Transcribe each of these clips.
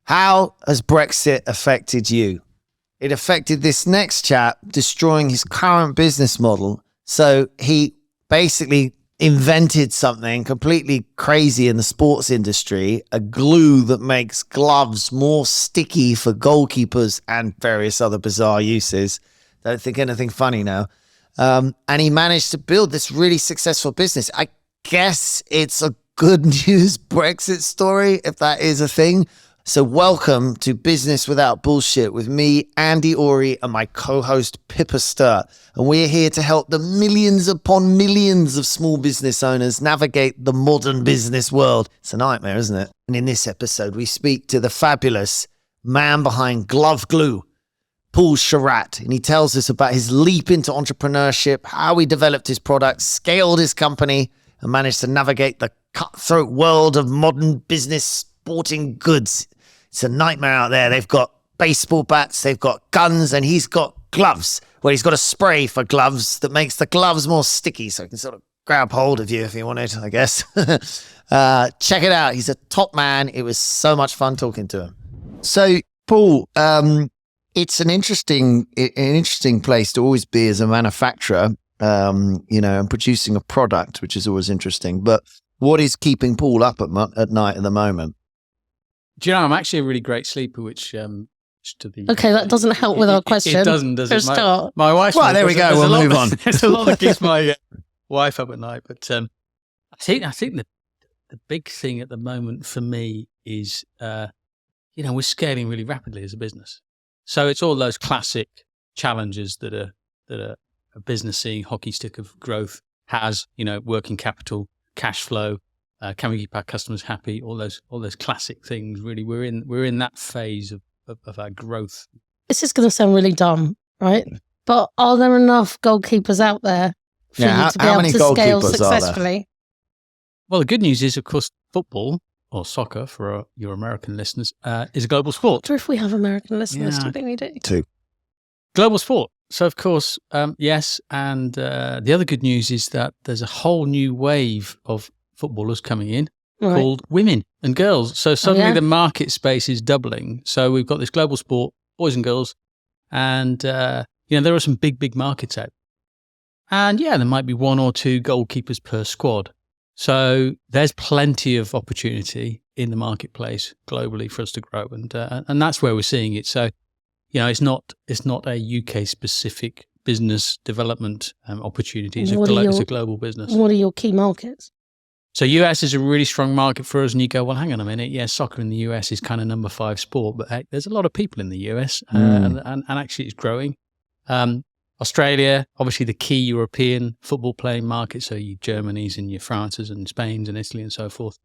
How has Brexit affected you? It affected this next chap, destroying his current business model. So he basically invented something completely crazy in the sports industry, a glue that makes gloves more sticky for goalkeepers and various other bizarre uses. Don't think anything funny now. And he managed to build this really successful business. I guess it's a good news Brexit story, if that is a thing. So welcome to Business Without Bullshit with me, Andy Ori, and my co-host Pippa Sturt. And we're here to help the millions upon millions of small business owners navigate the modern business world. It's a nightmare, isn't it? And in this episode, we speak to the fabulous man behind GloveGlu, Paul Sherratt, and he tells us about his leap into entrepreneurship, how he developed his product, scaled his company, and managed to navigate the cutthroat world of modern business sporting goods. It's a nightmare out there. They've got baseball bats, they've got guns, and he's got gloves. Well, he's got a spray for gloves that makes the gloves more sticky, so he can sort of grab hold of you if you wanted, I guess. Check it out. He's a top man. It was so much fun talking to him. So, Paul, it's an interesting place to always be as a manufacturer, and producing a product, which is always interesting. But what is keeping Paul up at night at the moment? Do you know, I'm actually a really great sleeper, which okay, that doesn't help with our question. It doesn't, does for it? a start. My wife. Well, there we go. We'll move on. There's a lot that keeps my wife up at night, but I think the big thing at the moment for me is we're scaling really rapidly as a business. So it's all those classic challenges that a business seeing hockey stick of growth has. Working capital, cash flow. Can we keep our customers happy? All those classic things. Really, we're in that phase of our growth. This is going to sound really dumb, right? But are there enough goalkeepers out there for you to be able to scale successfully? Well, the good news is, of course, football or soccer for your American listeners is a global sport. I wonder if we have American listeners. Do you think we do? Two. Global sport. So, of course, yes. And the other good news is that there's a whole new wave of footballers coming in called women and girls. So suddenly the market space is doubling. So we've got this global sport, boys and girls, and there are some big markets out. And there might be one or two goalkeepers per squad. So there's plenty of opportunity in the marketplace globally for us to grow, and that's where we're seeing it. So it's not a UK specific business development opportunity. It's a global business. What are your key markets? So US is a really strong market for us, and you go, well, hang on a minute. Yeah, soccer in the US is kind of number 5 sport, but heck, there's a lot of people in the US, and actually it's growing. Australia, obviously the key European football playing market, so your Germanys and your Frances and Spains and Italy and so forth.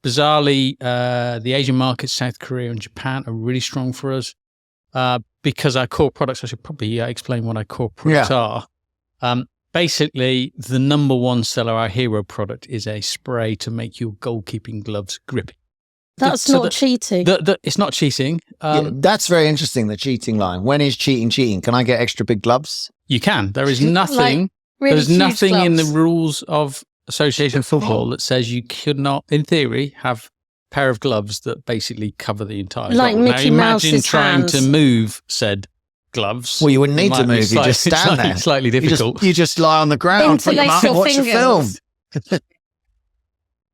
Bizarrely, the Asian markets, South Korea and Japan are really strong for us because our core products, I should probably explain what our core products are. Basically, the number one seller, our hero product, is a spray to make your goalkeeping gloves grippy. That's not cheating. It's not cheating. That's very interesting, the cheating line. When is cheating? Can I get extra big gloves? You can. There is nothing. Really there's nothing gloves. in the rules of association football that says you could not, in theory, have a pair of gloves that basically cover the entire like glove. Mickey now imagine Mouse's trying hands. to move said gloves. Well, you wouldn't need to move. You just stand there. Slightly difficult. You just lie on the ground, put them up, and watch a film.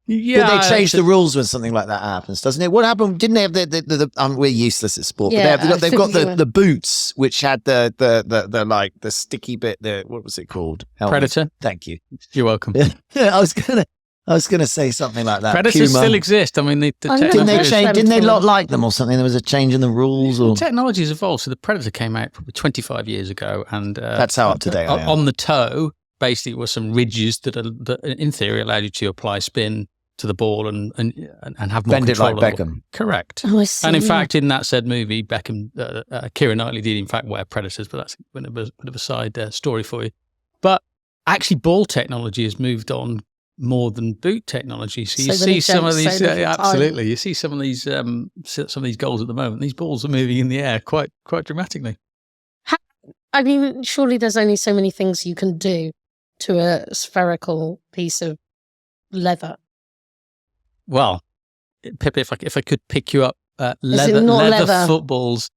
Yeah, they change the rules when something like that happens, doesn't it? What happened? Didn't they have the we're useless at sport, but they've got the boots which had the sticky bit. What was it called? Predator. Thank you. You're welcome. Yeah, I was gonna say something like that. Predators still exist. I mean, didn't they not like them or something? There was a change in the rules, or technology has evolved. So the Predator came out probably 25 years ago, and that's how up to date I am. On the toe, basically, were some ridges that in theory allowed you to apply spin to the ball and have more bend control. Bend it like Beckham. Correct. Oh, I see. And in fact, in that said movie, Beckham, Keira Knightley did in fact wear Predators, but that's a bit of a side story for you. But actually, ball technology has moved on more than boot technology. So you see some of these, absolutely. You see some of these goals at the moment. These balls are moving in the air quite dramatically. I mean, surely there's only so many things you can do to a spherical piece of leather. Well, Pippa, if I could pick you up leather footballs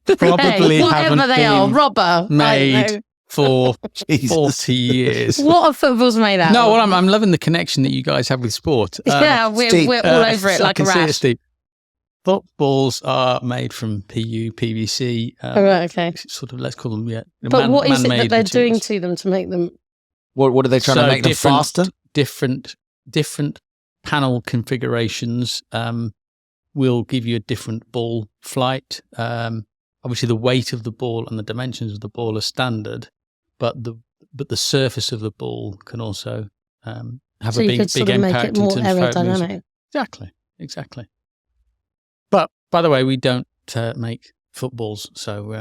probably haven't been rubber made for 40 years. What are footballs made out of? No, well, I'm loving the connection that you guys have with sport. We're all over it like a rash. Footballs are made from PU, PVC. Right, okay. Sort of, let's call them, But what is it that they're doing to them to make them? What are they trying to make them faster? Different panel configurations will give you a different ball flight. Obviously, the weight of the ball and the dimensions of the ball are standard, but the surface of the ball can also have a big impact in terms of aerodynamic. Exactly. But by the way, we don't make footballs, so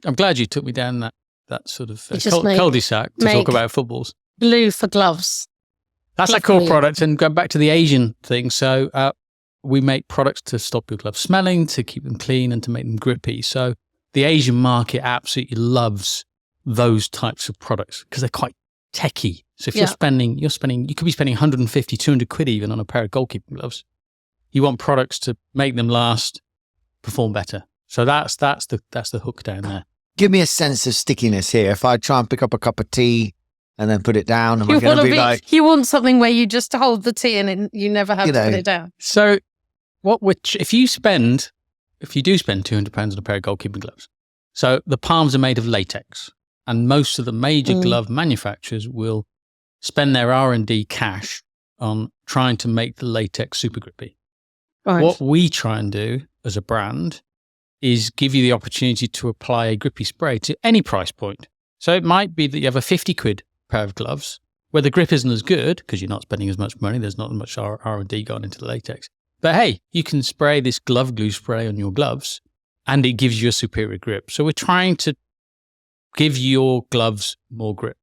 I'm glad you took me down that sort of cul-de-sac to talk about footballs. Glue for gloves. That's our core product. And going back to the Asian thing, so we make products to stop your gloves smelling, to keep them clean, and to make them grippy. So the Asian market absolutely loves those types of products because they're quite techy. So if you could be spending 150, 200 quid even on a pair of goalkeeping gloves. You want products to make them last, perform better. So that's the hook down there. Give me a sense of stickiness here. If I try and pick up a cup of tea and then put it down, am I going to be like... You want something where you just hold the tea and you never have to put it down. So if you do spend £200 on a pair of goalkeeping gloves, so the palms are made of latex, and most of the major glove manufacturers will spend their R&D cash on trying to make the latex super grippy. Right. What we try and do as a brand is give you the opportunity to apply a grippy spray to any price point. So it might be that you have a 50 quid pair of gloves where the grip isn't as good because you're not spending as much money. There's not as much R&D gone into the latex. But hey, you can spray this GloveGlu spray on your gloves and it gives you a superior grip. So we're trying to give your gloves more grip.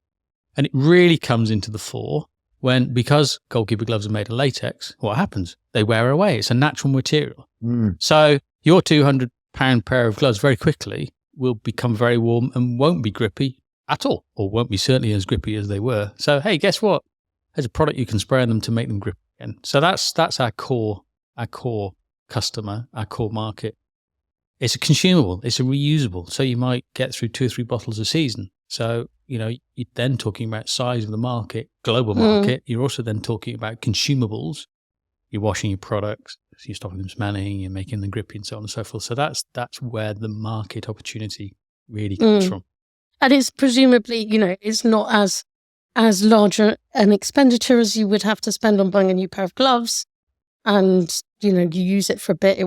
And it really comes into the fore because goalkeeper gloves are made of latex, what happens? They wear away. It's a natural material. So your £200 pair of gloves very quickly will become very warm and won't be grippy at all, or won't be certainly as grippy as they were. So, hey, guess what? There's a product you can spray on them to make them grip again. So that's our core customer, our core market. It's a consumable. It's a reusable. So you might get through 2 or 3 bottles a season. So, you're then talking about size of the market, global market. You're also then talking about consumables. You're washing your products, so you're stopping them smelling, you're making them grippy and so on and so forth. So that's where the market opportunity really comes from. And it's presumably, it's not as large an expenditure as you would have to spend on buying a new pair of gloves. And, you use it for a bit,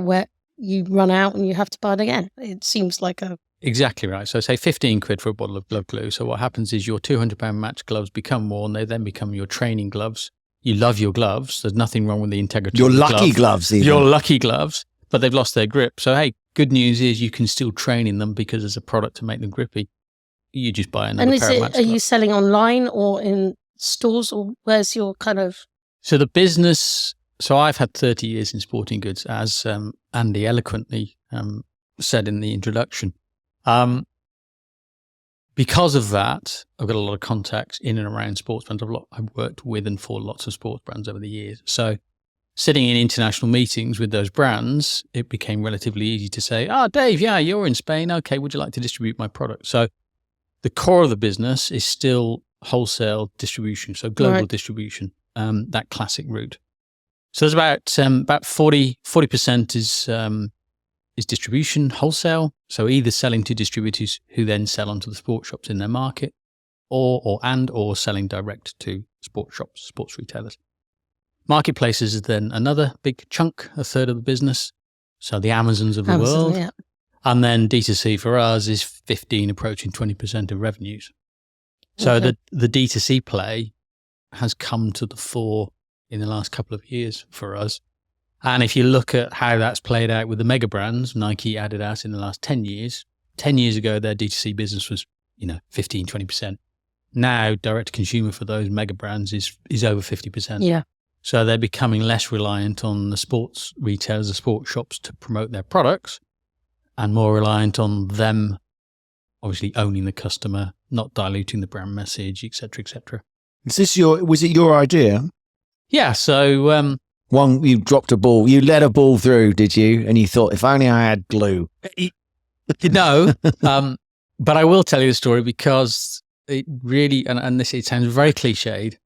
you run out and you have to buy it again. It seems like Exactly right. So say 15 quid for a bottle of GloveGlu. So what happens is your £200 match gloves become worn. They then become your training gloves. You love your gloves. There's nothing wrong with the integrity of the glove. Your lucky gloves even. Your lucky gloves, but they've lost their grip. So hey, good news is you can still train in them because there's a product to make them grippy. You just buy another pair of match gloves. Are you selling online or in stores, or where's your kind of... So the business... So I've had 30 years in sporting goods, as Andy eloquently said in the introduction. Because of that, I've got a lot of contacts in and around sports brands. I've worked with and for lots of sports brands over the years. So sitting in international meetings with those brands, it became relatively easy to say, Dave, you're in Spain. Okay, would you like to distribute my product? So the core of the business is still wholesale distribution, so global distribution, that classic route. So there's about 40% is distribution, wholesale. So either selling to distributors who then sell onto the sports shops in their market, or selling direct to sports shops, sports retailers. Marketplaces is then another big chunk, a third of the business. So the Amazons of the world. Yeah. And then D2C for us is 15, approaching 20% of revenues. So the D2C play has come to the fore in the last couple of years for us. And if you look at how that's played out with the mega brands, Nike, Adidas, in the last 10 years, 10 years ago, their D2C business was, 15, 20%. Now, direct to consumer for those mega brands is over 50%. Yeah. So they're becoming less reliant on the sports retailers, the sports shops to promote their products, and more reliant on them obviously owning the customer, not diluting the brand message, et cetera, et cetera. Was it your idea? Yeah. So You dropped a ball. You let a ball through, did you? And you thought, if only I had glue. No, but I will tell you the story because it really, and this, it sounds very cliched,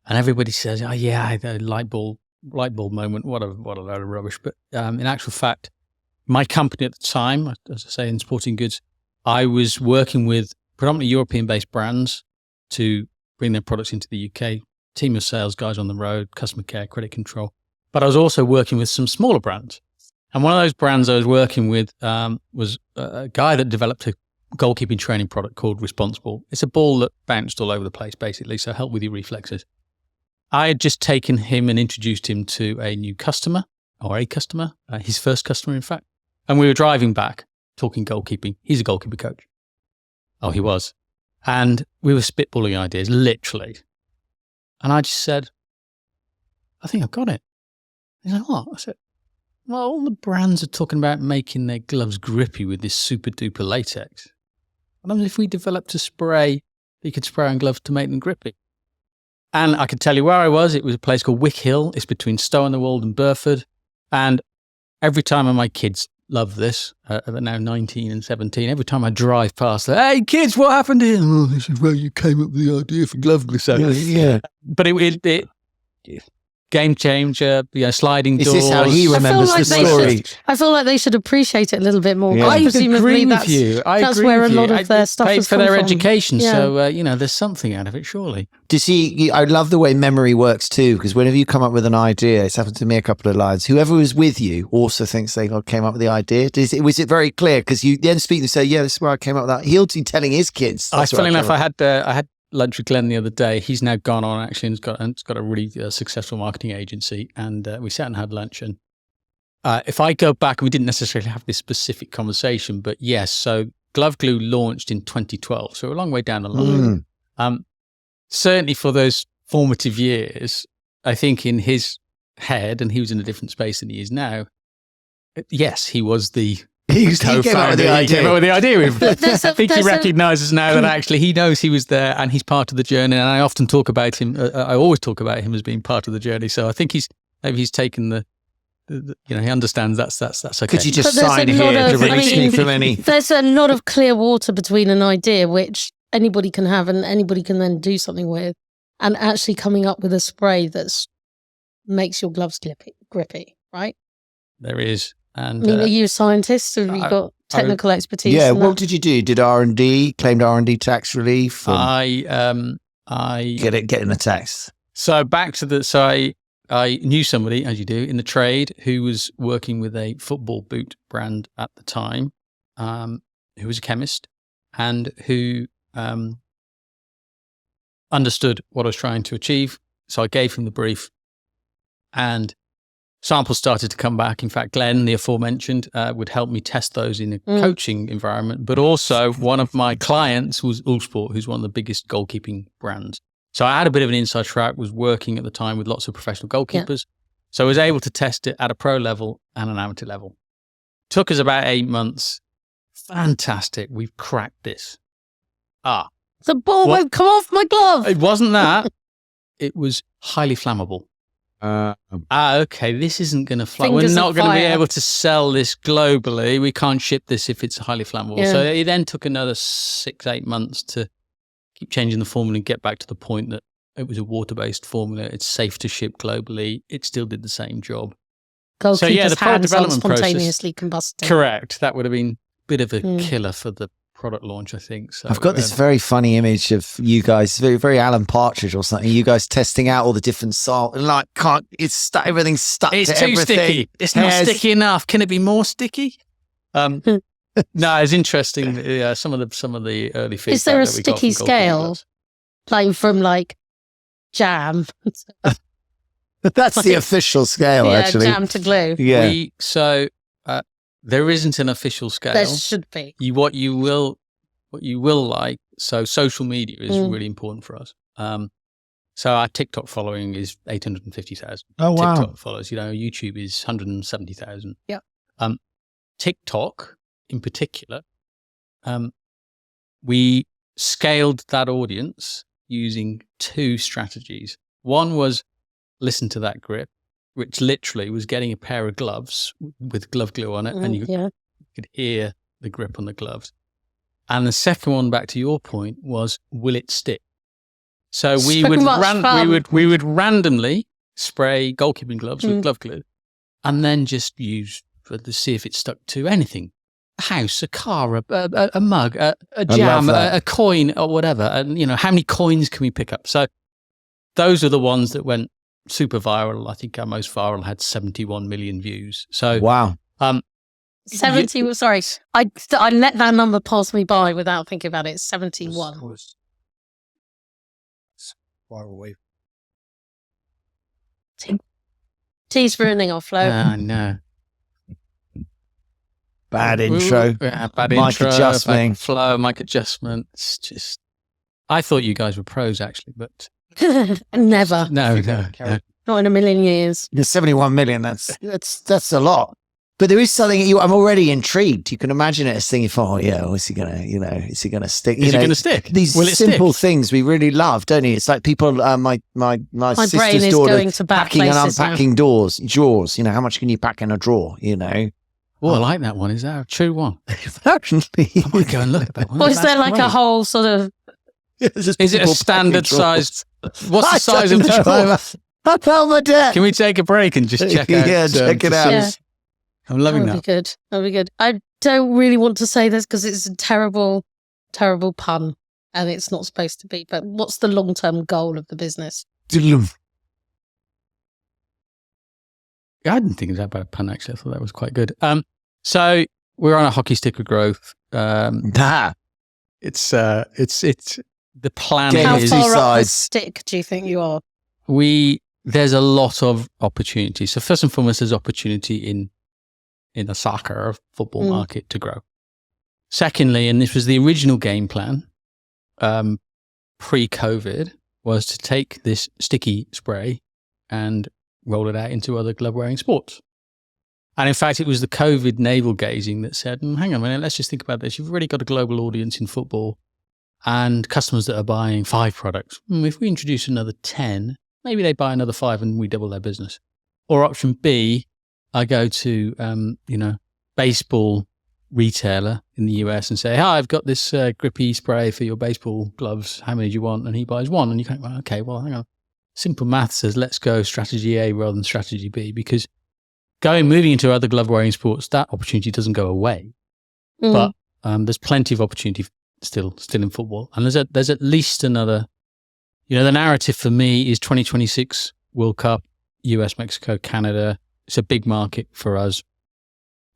and everybody says, "Oh yeah, the light bulb moment." What a load of rubbish! But in actual fact, my company at the time, as I say, in sporting goods, I was working with predominantly European-based brands to bring their products into the UK. Team of sales guys on the road, customer care, credit control. But I was also working with some smaller brands. And one of those brands I was working with was a guy that developed a goalkeeping training product called Responsible. It's a ball that bounced all over the place, basically, so help with your reflexes. I had just taken him and introduced him to a new customer, or a customer, his first customer, in fact. And we were driving back, talking goalkeeping. He's a goalkeeper coach. Oh, he was. And we were spitballing ideas, literally. And I just said, I think I've got it. He's like, what? I said, well, all the brands are talking about making their gloves grippy with this super duper latex. What if we developed a spray that you could spray on gloves to make them grippy? And I could tell you where I was. It was a place called Wick Hill. It's between Stow-on-the-Wold and Burford. And every time, and my kids love this, they're now 19 and 17, every time I drive past, hey kids, what happened here? Oh, this is where you came up with the idea for GloveGlu. So, Yeah. But it game changer, sliding doors. Is this how he remembers the story? I feel like they should appreciate it a little bit more. Yeah. I agree with that's, you. That's where a lot of their stuff is for their from. education. Yeah. So, there's something out of it, surely. I love the way memory works too, because whenever you come up with an idea, it's happened to me a couple of lines. Whoever was with you also thinks they came up with the idea. Was it very clear? Because you then speak and say, yeah, this is where I came up with that. He'll be telling his kids. Funny enough, I had lunch with Glenn the other day. He's now gone on actually and has got a really successful marketing agency. And we sat and had lunch. And if I go back, we didn't necessarily have this specific conversation, but yes, so GloveGlu launched in 2012. So we're a long way down the line. Certainly for those formative years, I think in his head, and he was in a different space than he is now, yes, he was the He came up with the idea. He came up with the idea. There's I think he recognises now that actually he knows he was there and he's part of the journey. And I often talk about him. I always talk about him as being part of the journey. So I think he's taken the he understands that's okay. Could you just sign here to release me from any? There's a lot of clear water between an idea which anybody can have and anybody can then do something with, and actually coming up with a spray that makes your gloves grippy, right? There is. And, I mean, are you a scientist or have you got technical expertise? Yeah, what did you do? Did R&D, claimed R&D tax relief? I getting the tax. So I knew somebody, as you do, in the trade who was working with a football boot brand at the time, who was a chemist and who understood what I was trying to achieve. So I gave him the brief and samples started to come back. In fact, Glenn, the aforementioned, would help me test those in a coaching environment. But also one of my clients was Ullsport, who's one of the biggest goalkeeping brands. So I had a bit of an inside track, was working at the time with lots of professional goalkeepers. Yeah. So I was able to test it at a pro level and an amateur level. Took us about 8 months. Fantastic. We've cracked this. The ball won't come off my glove. It wasn't that. It was highly flammable. Okay, this isn't going to fly. We're not going to be able to sell this globally. We can't ship this if it's highly flammable. Yeah. So it then took another 6-8 months to keep changing the formula and get back to the point that it was a water-based formula. It's safe to ship globally. It still did the same job. So yeah, the product development spontaneously combusted. Correct. That would have been a bit of a killer for the product launch, I think. So I've got this very funny image of you guys, very, very Alan Partridge or something. You guys testing out all the different salt, and everything's stuck. It's to too everything. Sticky. It's not sticky enough. Can it be more sticky? No, it's interesting. Some of the early feedback. Is there a sticky scale, from jam? That's the official scale, actually. Jam to glue. Yeah. There isn't an official scale. There should be. What you will like. So social media is really important for us. So our TikTok following is 850,000. Oh wow! TikTok followers. YouTube is 170,000. Yeah. TikTok in particular, we scaled that audience using 2 strategies. One was listen to that grip. which literally was getting a pair of gloves with GloveGlu on it, and you could hear the grip on the gloves. And the second one, back to your point, was will it stick? So we would randomly spray goalkeeping gloves with GloveGlu, and then just use to see if it stuck to anything. A house, a car, a mug, a jam, a coin, or whatever. And, how many coins can we pick up? So those are the ones that went super viral. I think our most viral had 71 million views. So wow. 70, sorry. I let that number pass me by without thinking about it. 71. Viral wave. Tea's ruining our flow. I know. Bad intro. Bad mic intro, adjustment. bad flow, mic adjustment. It's just, I thought you guys were pros actually, but never. No. Not in a million years. The 71 million, that's a lot. But there is something, I'm already intrigued. You can imagine it as thinking, is he going to, is he going to stick? Is it going to stick? These simple things we really love, don't you? It's like people, my sister's daughter packing and unpacking drawers. How much can you pack in a drawer, Oh, I like that one. Is that a true one? Actually, I might go and look at that one. Or is there like a whole sort of... Is it a standard size? What's the size of the drawer? I tell my dad. Can we take a break and just check out? Yeah, check it out. Yeah. I'm loving that. That'll be good. I don't really want to say this because it's a terrible, terrible pun and it's not supposed to be. But what's the long-term goal of the business? I didn't think it was that bad a pun, actually. I thought that was quite good. So we're on a hockey stick of growth. It's the plan How is... far up the stick do you think you are? There's a lot of opportunity. So first and foremost, there's opportunity in the soccer or football market to grow. Secondly, and this was the original game plan, pre-COVID, was to take this sticky spray and roll it out into other glove-wearing sports. And in fact, it was the COVID navel gazing that said, hang on a minute, let's just think about this. You've already got a global audience in football and customers that are buying 5 products. If we introduce another 10, maybe they buy another 5 and we double their business. Or option B, I go to, baseball retailer in the US and say, hi, I've got this grippy spray for your baseball gloves. How many do you want? And he buys 1. And you go, well, okay, well, hang on. Simple math says, let's go strategy A rather than strategy B, because moving into other glove wearing sports, that opportunity doesn't go away. But there's plenty of opportunity still in football. And there's at least another, the narrative for me is 2026 World Cup, US, Mexico, Canada. It's a big market for us.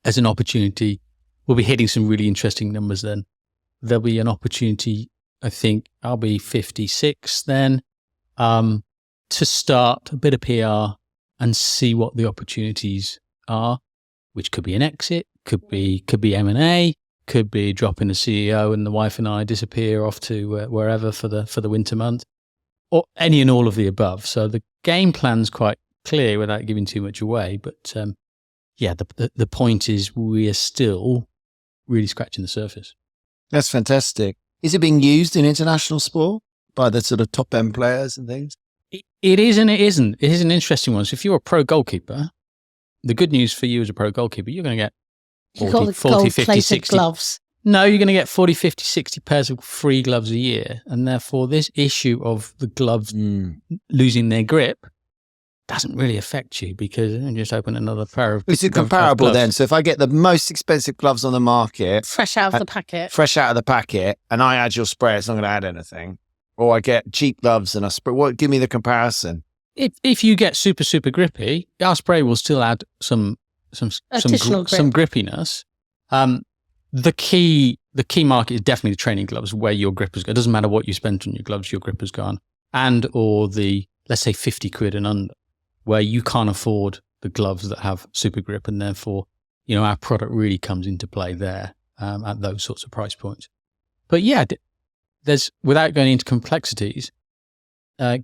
As an opportunity, we'll be hitting some really interesting numbers then. There'll be an opportunity, I think, I'll be 56 then, to start a bit of PR and see what the opportunities are, which could be an exit, could be M&A, could be dropping a CEO and the wife and I disappear off to wherever for the winter month, or any and all of the above. So the game plan's quite clear without giving too much away. But the point is we are still really scratching the surface. That's fantastic. Is it being used in international sport by the sort of top end players and things? It is and it isn't. It is an interesting one. So if you're a pro goalkeeper, the good news for you as a pro goalkeeper, you're going to get 40 50, 60 gloves. No, you're going to get 40, 50, 60 pairs of free gloves a year. And therefore, this issue of the gloves losing their grip doesn't really affect you because you just open another pair of Is it comparable then? So if I get the most expensive gloves on the market, fresh out of the packet, and I add your spray, it's not going to add anything. Or I get cheap gloves and I spray. Give me the comparison. If you get super, super grippy, our spray will still add some grippiness. The key market is definitely the training gloves where your grippers go. It doesn't matter what you spent on your gloves, your gripper's gone. And or the, let's say 50 quid and under, where you can't afford the gloves that have super grip. And therefore, our product really comes into play there at those sorts of price points. But yeah, there's, without going into complexities,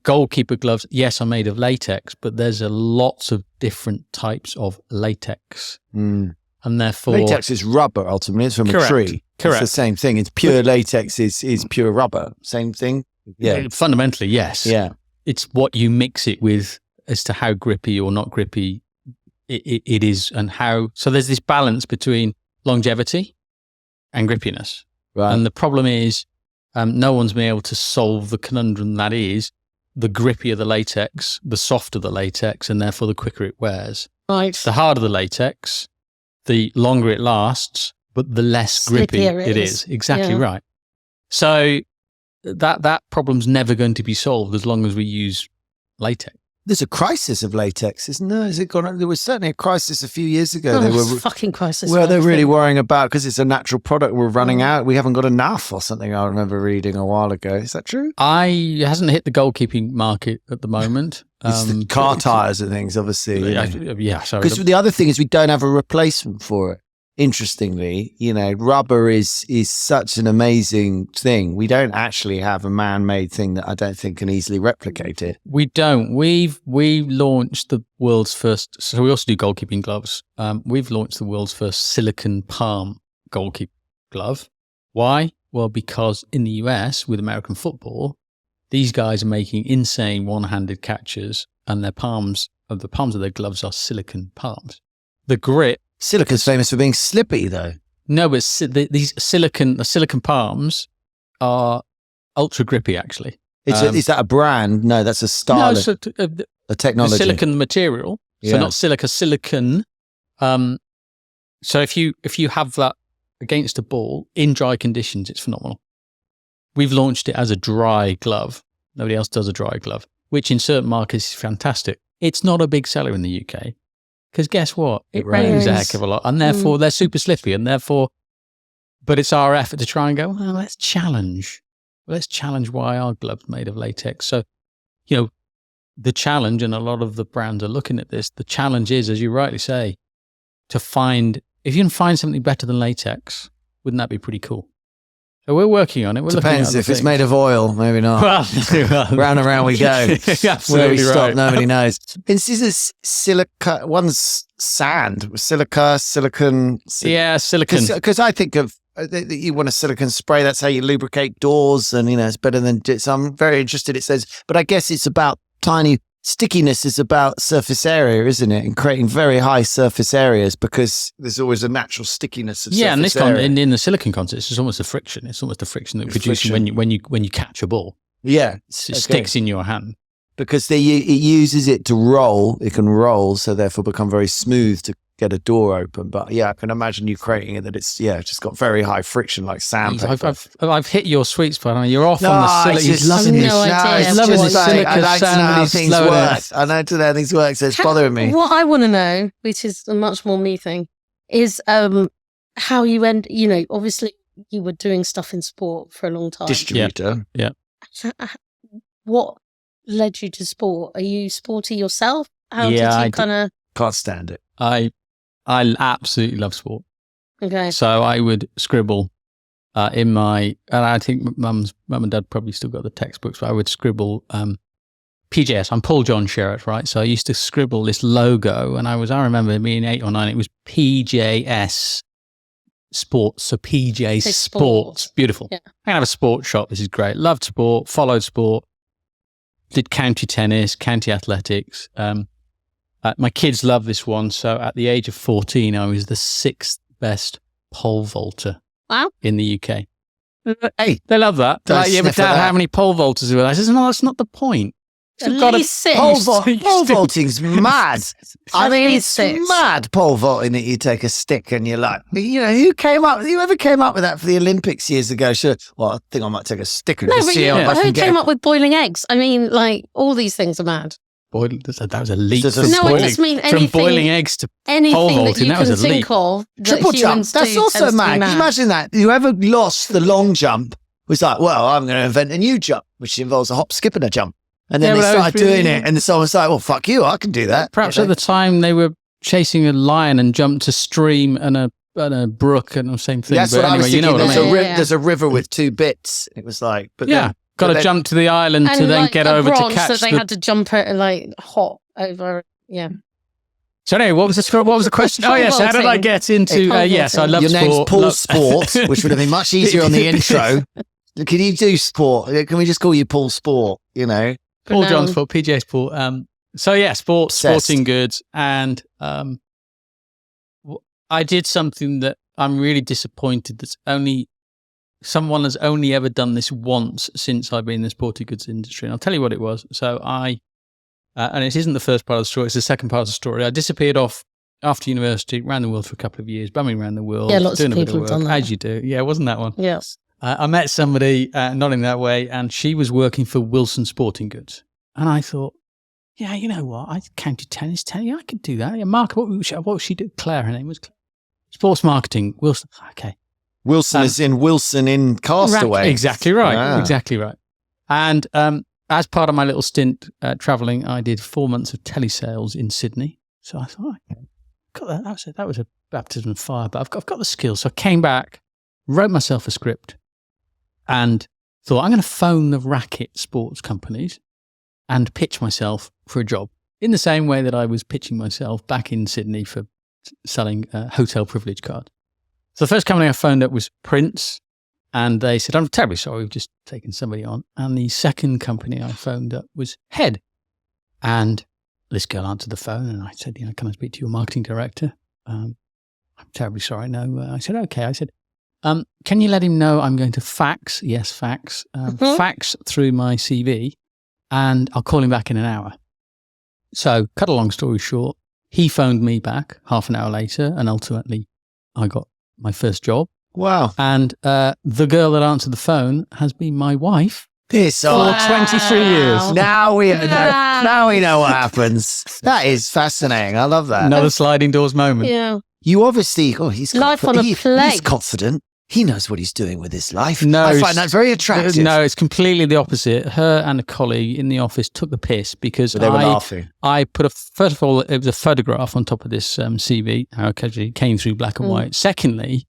goalkeeper gloves, yes, are made of latex, but there's lots of different types of latex. And therefore... Latex is rubber, ultimately. It's from a tree. Correct. It's the same thing. It's pure latex is pure rubber. Same thing? Yeah. Fundamentally, yes. Yeah. It's what you mix it with as to how grippy or not grippy it is, and how. So there's this balance between longevity and grippiness. Right. And the problem is, no one's been able to solve the conundrum that is the grippier the latex, the softer the latex, and therefore the quicker it wears. Right. The harder the latex, the longer it lasts, but the less grippy Slippier it is. Exactly Yeah. right. So that problem's never going to be solved as long as we use latex. There's a crisis of latex, isn't there? Has it gone? There was certainly a crisis a few years ago. Oh, They it's were a fucking crisis. Well, of they're really everything. worrying about because it's a natural product. We're running out. We haven't got enough or something. I remember reading a while ago. Is that true? It hasn't hit the goalkeeping market at the moment. It's the car tires and things, obviously. Yeah, sorry. Because the other thing is we don't have a replacement for it. Interestingly, rubber is such an amazing thing. We don't actually have a man-made thing that I don't think can easily replicate it. We don't. We launched the world's first. So we also do goalkeeping gloves. We've launched the world's first silicon palm goalkeeping glove. Why? Well, because in the US with American football, these guys are making insane one-handed catches, and the palms of their gloves are silicon palms. The grip. Silica's famous for being slippy, though. No, but the silicon palms are ultra grippy. Actually, Is that a brand? No, that's a style. no, A the technology. silicon material. So Yeah. not silica, silicon. So if you have that against a ball in dry conditions, it's phenomenal. We've launched it as a dry glove. Nobody else does a dry glove, which in certain markets is fantastic. It's not a big seller in the UK because guess what? It rains a heck of a lot, and therefore they're super slippy, and therefore. But it's our effort to try and go, well, let's challenge why our gloves made of latex. So, the challenge, and a lot of the brands are looking at this, the challenge is, as you rightly say, to find, if you can find something better than latex, wouldn't that be pretty cool? So we're working on it. We're Depends looking at if it's made of oil, maybe not. Well, Round and round we go. Absolutely Where we stop, right. nobody knows. This is silica. One's sand, silica, silicon. Yeah, silicon. Because I think of you want a silicon spray. That's how you lubricate doors, and it's better than. So I'm very interested. It says, but I guess it's about tiny stickiness. Is about surface area, isn't it? And creating very high surface areas because there's always a natural stickiness of surface And this area. in the silicon context, it's almost the friction. It's almost the friction that produces Friction. when you catch a ball. Yeah, It sticks in your hand. because it uses it to roll. It can roll, so therefore become very smooth to get a door open. But yeah, I can imagine you creating it that it's just got very high friction like sandpaper. I've hit your sweet spot. I mean, you're off No, on the it's silicon. He's just- loving this. No idea. He's loving Just this like- silica I like to know sand. how He's things loving work. it. I know to know how things work, so it's bothering me. What I want to know, which is a much more me thing, is how you end. Obviously you were doing stuff in sport for a long time. Distributor. What led you to sport? Are you sporty yourself? How Yeah, I did you kind of? Can't stand it. I absolutely love sport. Okay. So I would scribble in my, and I think mum and dad probably still got the textbooks, but I would scribble PJS. I'm Paul John Sherratt, right? So I used to scribble this logo, and I remember being 8 or 9. It was PJS Sports, so PJ So Sports. sport. Beautiful. Yeah. I can have a sports shop. This is great. Loved sport, followed sport, did county tennis, county athletics. My kids love this one. So at the age of 14, I was the 6th best pole vaulter Wow. in the UK. Hey, They love that. They're Don't like, yeah, but sniff at Dad, that. how many pole vaulters are there? I says, no, that's not the point. At You've got least six. pole Stick. vaulting's mad. I At mean, least it's six. mad pole vaulting that you take a stick and you're like, who ever came up with that for the Olympics years ago? Sure. Well, I think I might take a stick and No, just but see how I who can get came up with boiling eggs? I mean, like all these things are mad. Boy, that was a leap. Just a from No, I boiling, just mean from anything. boiling eggs to pole Anything that vaulting. you That was can a think leap. of. that triple jump. humans That's do also tends to be mad. Can you imagine that? Whoever lost the long jump was like, well, I'm going to invent a new jump, which involves a hop, skip, and a jump. And then Yeah, they but that was started doing really- it, and someone was like, well, fuck you, I can do that. Perhaps at the time they were chasing a lion and jumped a stream and a brook and the same thing. That's but what I anyway, was you thinking. know what I There's, mean. Yeah. there's a river with 2 bits. It was like, but Yeah, then, got to then- jump to the island And to then like get a over to branch catch that they the. had to jump it like hop over. Yeah. So anyway, what was the question? Oh yes, how did I get into? Pole Yes, I vaulting. love Your sport. name's Paul Love- Sport, which would have been much easier on the intro. Can you do sport? Can we just call you Paul Sport? Paul John Renowned. Sport, PJ Sport. So yeah, Obsessed. sporting goods. And I did something that I'm really disappointed someone has only ever done this once since I've been in the sporting goods industry. And I'll tell you what it was. So and it isn't the first part of the story, it's the second part of the story. I disappeared off after university, ran the world for a couple of years, bumming around the world. Yeah, lots doing of a bit people of have work, done that. as you do. Yeah, wasn't that one? Yes. I met somebody not in that way, and she was working for Wilson Sporting Goods. And I thought, yeah, you know what? I counted tennis. Yeah, I could do that. Yeah, Mark, what was she do? Claire, her name was Claire. Sports marketing, Wilson. Okay. Wilson is in Wilson in Castaway. Exactly right. Ah. Exactly right. And as part of my little stint traveling, I did 4 months of telesales in Sydney. So I thought, okay, got that. That was a baptism of fire, but I've got the skills. So I came back, wrote myself a script, and thought, I'm going to phone the racket sports companies and pitch myself for a job in the same way that I was pitching myself back in Sydney for selling hotel privilege cards. So the first company I phoned up was Prince, and they said, I'm terribly sorry, we've just taken somebody on. And the second company I phoned up was Head. And this girl answered the phone, and I said, can I speak to your marketing director? I'm terribly sorry. No. I said, okay. I said, can you let him know I'm going to fax? Yes, fax. Fax through my CV, and I'll call him back in an hour. So, cut a long story short, he phoned me back half an hour later, and ultimately I got my first job. Wow. And the girl that answered the phone has been my wife for 23 years. Now we know what happens. That is fascinating. I love that. Another sliding doors moment. Yeah. You obviously, he's Life on a plate. He's confident. He knows what he's doing with his life. No, I find that very attractive. No, it's completely the opposite. Her and a colleague in the office took the piss because they were laughing. I put first of all, it was a photograph on top of this CV. How occasionally it came through black and white. Secondly,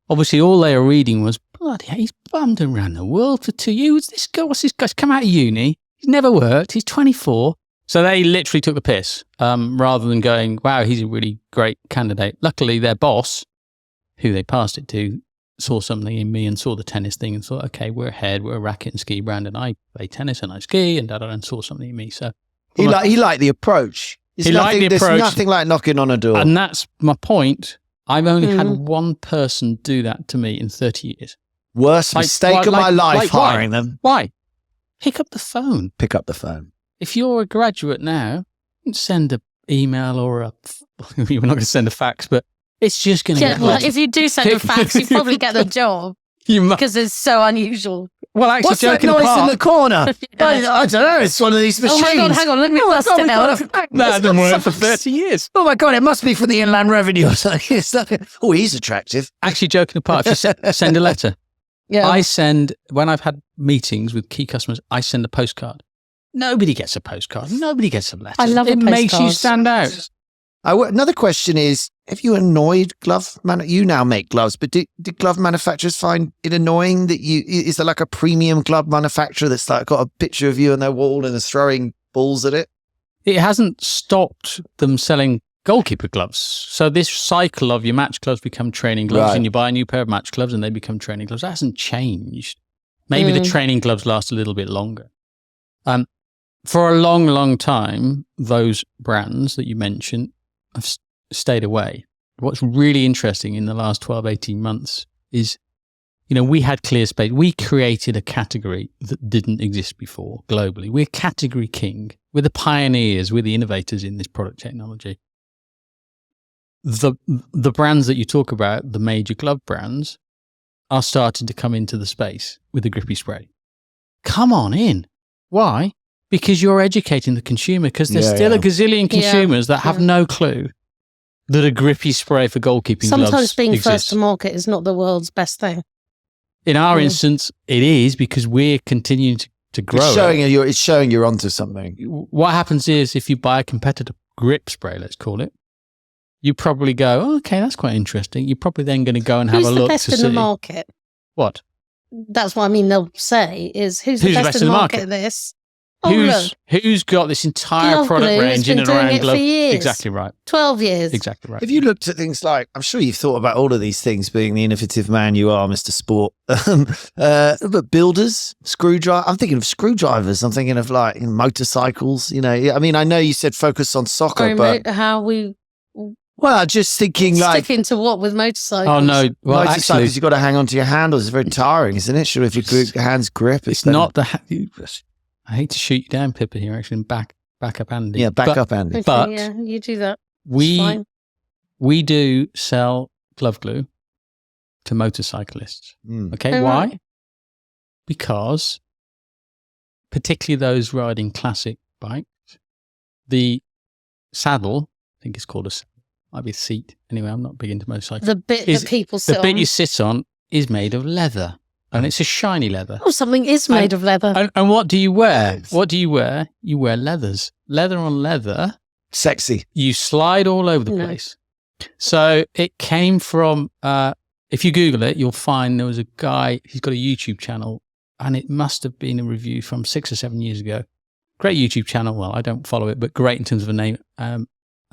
obviously all they were reading was, bloody hell, he's bummed around the world for 2 years. This guy, what's this guy's come out of uni? He's never worked. He's 24. So they literally took the piss rather than going, wow, he's a really great candidate. Luckily, their boss, who they passed it to, saw something in me and saw the tennis thing and thought, okay, we're Head, we're a racket and ski brand, and I play tennis and I ski and saw something in me. So he liked the approach. There's nothing like knocking on a door. And that's my point. I've only had one person do that to me in 30 years. Worst mistake of my life, hiring them. Why? Pick up the phone. If you're a graduate now, send an email or you're not going to send a fax, but it's just going to get lost. If you do send a fax, you probably get the job because it's so unusual. Well, actually, what's that noise in the corner? I don't know. It's one of these machines. Oh my God, hang on. Let me bust it out. No, it didn't work for 30 years. Oh my God, it must be for the Inland Revenue or something. Oh, he's attractive. Actually, joking apart, if you send a letter, when I've had meetings with key customers, I send a postcard. Nobody gets a postcard. Nobody gets a letter. I love it. It makes you stand out. Another question is, have you annoyed you now make gloves, but do glove manufacturers find it annoying that is there like a premium glove manufacturer that's like got a picture of you on their wall and is throwing balls at it? It hasn't stopped them selling goalkeeper gloves. So this cycle of your match gloves become training gloves and you buy a new pair of match gloves and they become training gloves. That hasn't changed. Maybe the training gloves last a little bit longer. For a long, long time, those brands that you mentioned have stayed away. What's really interesting in the last 12, 18 months is, we had clear space. We created a category that didn't exist before globally. We're category king. We're the pioneers. We're the innovators in this product technology. The brands that you talk about, the major glove brands, are starting to come into the space with the grippy spray. Come on in. Why? Because you're educating the consumer, because there's still a gazillion consumers that have no clue that a grippy spray for goalkeeping gloves Sometimes being exists. first to market is not the world's best thing. In our instance, it is, because we're continuing to grow. It's showing you're onto something. What happens is, if you buy a competitor grip spray, let's call it, you probably go, oh, okay, that's quite interesting. You're probably then going to go and have a look to see. Who's the best in the market? What? That's what I mean. They'll say is, who's the best in the market at this? Who's got this entire GloveGlu product has range in been and doing around it glove? for years. Exactly right. 12 years. Exactly right. Have you looked at things like, I'm sure you've thought about all of these things, being the innovative man you are, Mr. Sport, but builders, screwdriver. I'm thinking of screwdrivers. I'm thinking of like motorcycles, you know. I mean, I know you said focus on soccer, but How we well, just thinking like stick into what with motorcycles? Oh no! Well, motorcycles, actually, you've got to hang on to your handles. It's very tiring, isn't it? Sure, if your hands grip, it's not the. I hate to shoot you down, Pippa. Here, actually, and back up, Andy. Yeah, back up, Andy. Okay, But yeah, you do that. we do sell glove glue to motorcyclists. Okay, Oh, why? right. Because particularly those riding classic bikes, the saddle, I think it's called might be a seat. Anyway, I'm not big into motorcycles. The bit that people sit the on. bit you sit on is made of leather, and it's a shiny leather. Oh, something is made of leather. And what do you wear? What do you wear? You wear leathers. Leather on leather. Sexy. You slide all over the place. So it came from, if you Google it, you'll find there was a guy, he's got a YouTube channel, and it must have been a review from 6 or 7 years ago. Great YouTube channel. Well, I don't follow it, but great in terms of a name. I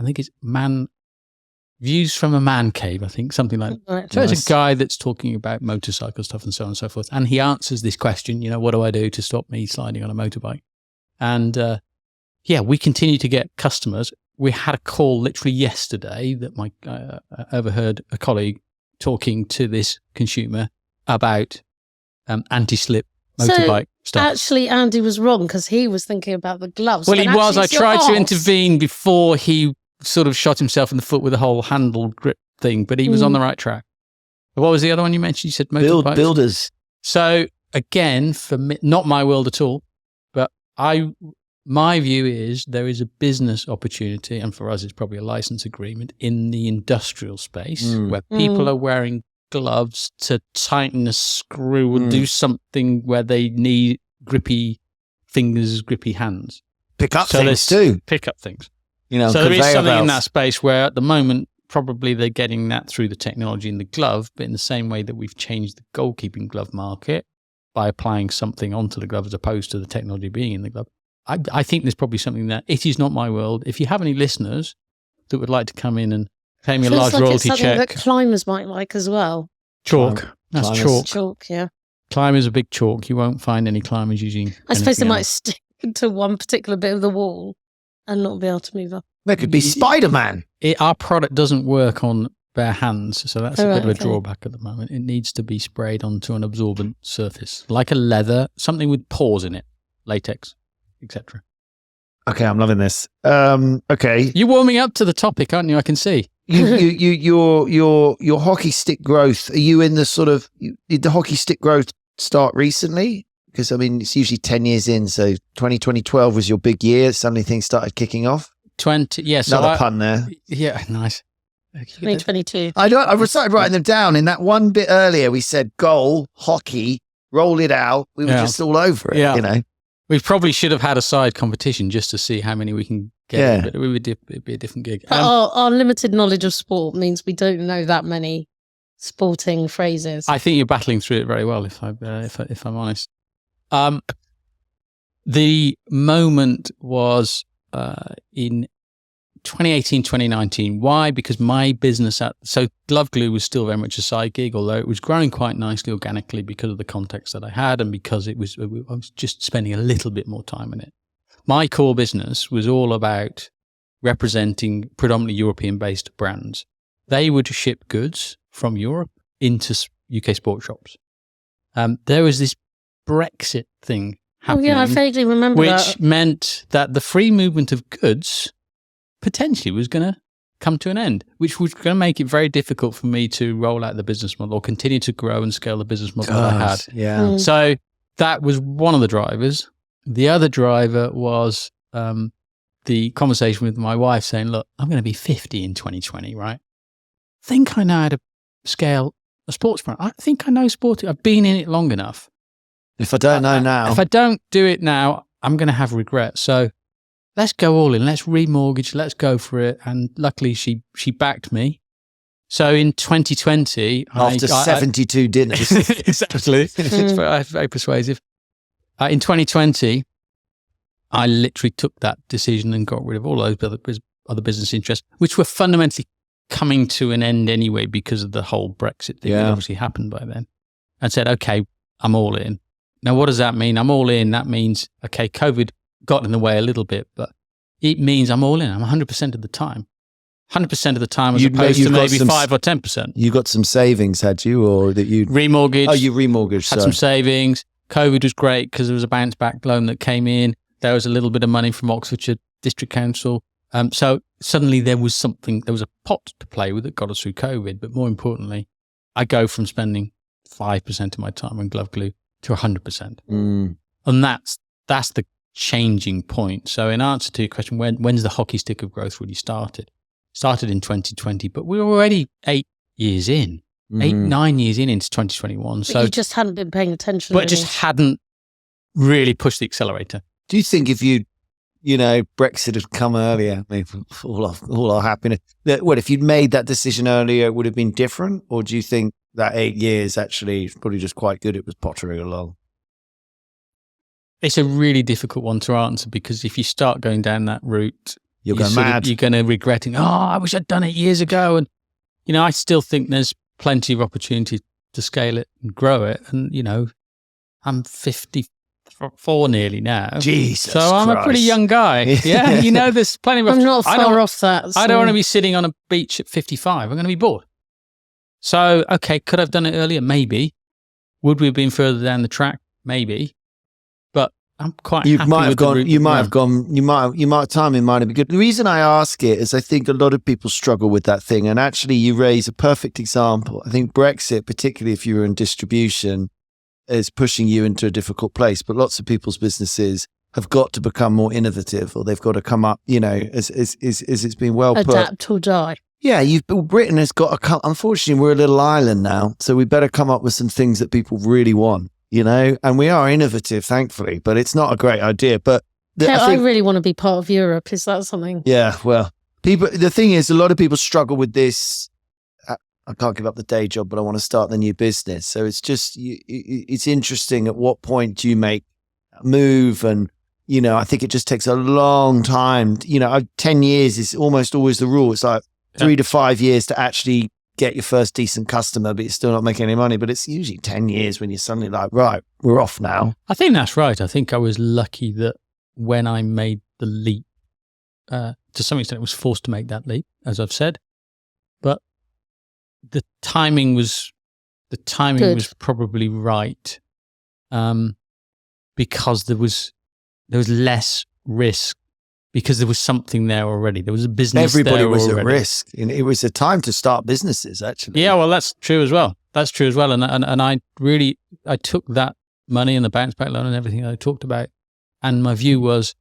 think it's Views from a Man Cave, I think, something like that. Right. So it's a guy that's talking about motorcycle stuff and so on and so forth. And he answers this question, what do I do to stop me sliding on a motorbike? And we continue to get customers. We had a call literally yesterday that I overheard a colleague talking to this consumer about anti-slip motorbike stuff. Actually, Andy was wrong because he was thinking about the gloves. Well, he was. I tried to arse. intervene before he sort of shot himself in the foot with the whole handle grip thing, but he was on the right track. What was the other one you mentioned? You said motorbikes? Builders. So again, for me, not my world at all, but my view is there is a business opportunity, and for us it's probably a license agreement in the industrial space where people are wearing gloves to tighten a screw or do something where they need grippy fingers, grippy hands. Pick up things too. Pick up things. So there is something in that space where at the moment, probably they're getting that through the technology in the glove, but in the same way that we've changed the goalkeeping glove market by applying something onto the glove as opposed to the technology being in the glove. I think there's probably something that it is not my world. If you have any listeners that would like to come in and pay me a large royalty it's check. that climbers might like as well. Chalk. That's climbers. chalk. Yeah. Climbers are big chalk. You won't find any climbers using I suppose they anything might else. stick to one particular bit of the wall and not be able to move up. There could be Spider-Man. Our product doesn't work on bare hands, so that's a bit of a okay. drawback at the moment. It needs to be sprayed onto an absorbent surface, like a leather, something with pores in it, latex, etc. Okay, I'm loving this. Okay, You're warming up to the topic, aren't you? I can see. your hockey stick growth. Are you in the sort of? Did the hockey stick growth start recently? Because I mean, it's usually 10 years in. So 2012 was your big year. Suddenly things started kicking off. 20, yes. Yeah, Another pun there. Yeah, nice. 2022. I started writing them down. In that one bit earlier, we said goal, hockey, roll it out. We were just all over it, Yeah. We probably should have had a side competition just to see how many we can get. Yeah. But it'd be a different gig. But our limited knowledge of sport means we don't know that many sporting phrases. I think you're battling through it very well, if I'm honest. The moment was in 2018, 2019. Why? Because my business so GloveGlu was still very much a side gig, although it was growing quite nicely organically because of the context that I had and because I was just spending a little bit more time in it. My core business was all about representing predominantly European-based brands. They would ship goods from Europe into UK sports shops. There was this Brexit thing happening. I vaguely remember that. Which meant that the free movement of goods potentially was going to come to an end, which was going to make it very difficult for me to roll out the business model or continue to grow and scale the business model that I had. Yeah. So that was one of the drivers. The other driver was the conversation with my wife saying, look, I'm going to be 50 in 2020, right? I think I know how to scale a sports brand. I think I know sport. I've been in it long enough. If I don't know now. If I don't do it now, I'm going to have regret. So let's go all in. Let's remortgage. Let's go for it. And luckily, she backed me. So in 2020, after 72 dinners, exactly, it's very persuasive. In 2020, I literally took that decision and got rid of all those other business interests, which were fundamentally coming to an end anyway because of the whole Brexit thing that obviously happened by then, and said, okay, I'm all in. Now, what does that mean? I'm all in. That means, okay, COVID got in the way a little bit, but it means I'm all in. I'm 100% of the time. 100% of the time as opposed to maybe 5 or 10%. You got some savings, had you? Or that you remortgaged. Oh, you remortgaged. Had some savings. COVID was great because there was a bounce back loan that came in. There was a little bit of money from Oxfordshire District Council. So suddenly there was a pot to play with that got us through COVID. But more importantly, I go from spending 5% of my time on GloveGlu to 100%. And that's the changing point. So in answer to your question, when's the hockey stick of growth really started? Started in 2020, but we're already 8 years in, 9 years into 2021. But so you just hadn't been paying attention. But just hadn't really pushed the accelerator. Do you think if Brexit had come earlier, I mean, all our happiness, if you'd made that decision earlier, it would have been different? Or do you think that 8 years actually is probably just quite good? It was pottering along. It's a really difficult one to answer because if you start going down that route, you're going mad. You're going to regret it. Oh, I wish I'd done it years ago. And, I still think there's plenty of opportunity to scale it and grow it. And, I'm 54 nearly now. Jesus So I'm Christ. a pretty young guy. Yeah. There's plenty of I'm not far off that. I don't want to be sitting on a beach at 55. I'm going to be bored. So, okay, could I have done it earlier? Maybe. Would we have been further down the track? Maybe. But I'm quite happy with the route. Timing might have been good. The reason I ask it is I think a lot of people struggle with that thing. And actually you raise a perfect example. I think Brexit, particularly if you were in distribution, is pushing you into a difficult place. But lots of people's businesses have got to become more innovative, or they've got to come up, as it's been well put. Adapt or die. Yeah, Britain has got unfortunately, we're a little island now, so we better come up with some things that people really want, and we are innovative, thankfully, but it's not a great idea. But I really want to be part of Europe. Is that something? Yeah, well, the thing is, a lot of people struggle with this. I can't give up the day job, but I want to start the new business. So it's just, it's interesting at what point do you make a move? And, I think it just takes a long time. 10 years is almost always the rule. It's like 3 to 5 years to actually get your first decent customer, but you're still not making any money. But it's usually 10 years when you're suddenly like, right, we're off now. I think that's right. I think I was lucky that when I made the leap, to some extent, I was forced to make that leap, as I've said. But the timing was probably right, because there was less risk. Because there was something there already. There was a business Everybody there was already. at risk. And it was a time to start businesses, actually. Yeah, well, that's true as well. And I took that money and the bounce back loan and everything I talked about. And my view was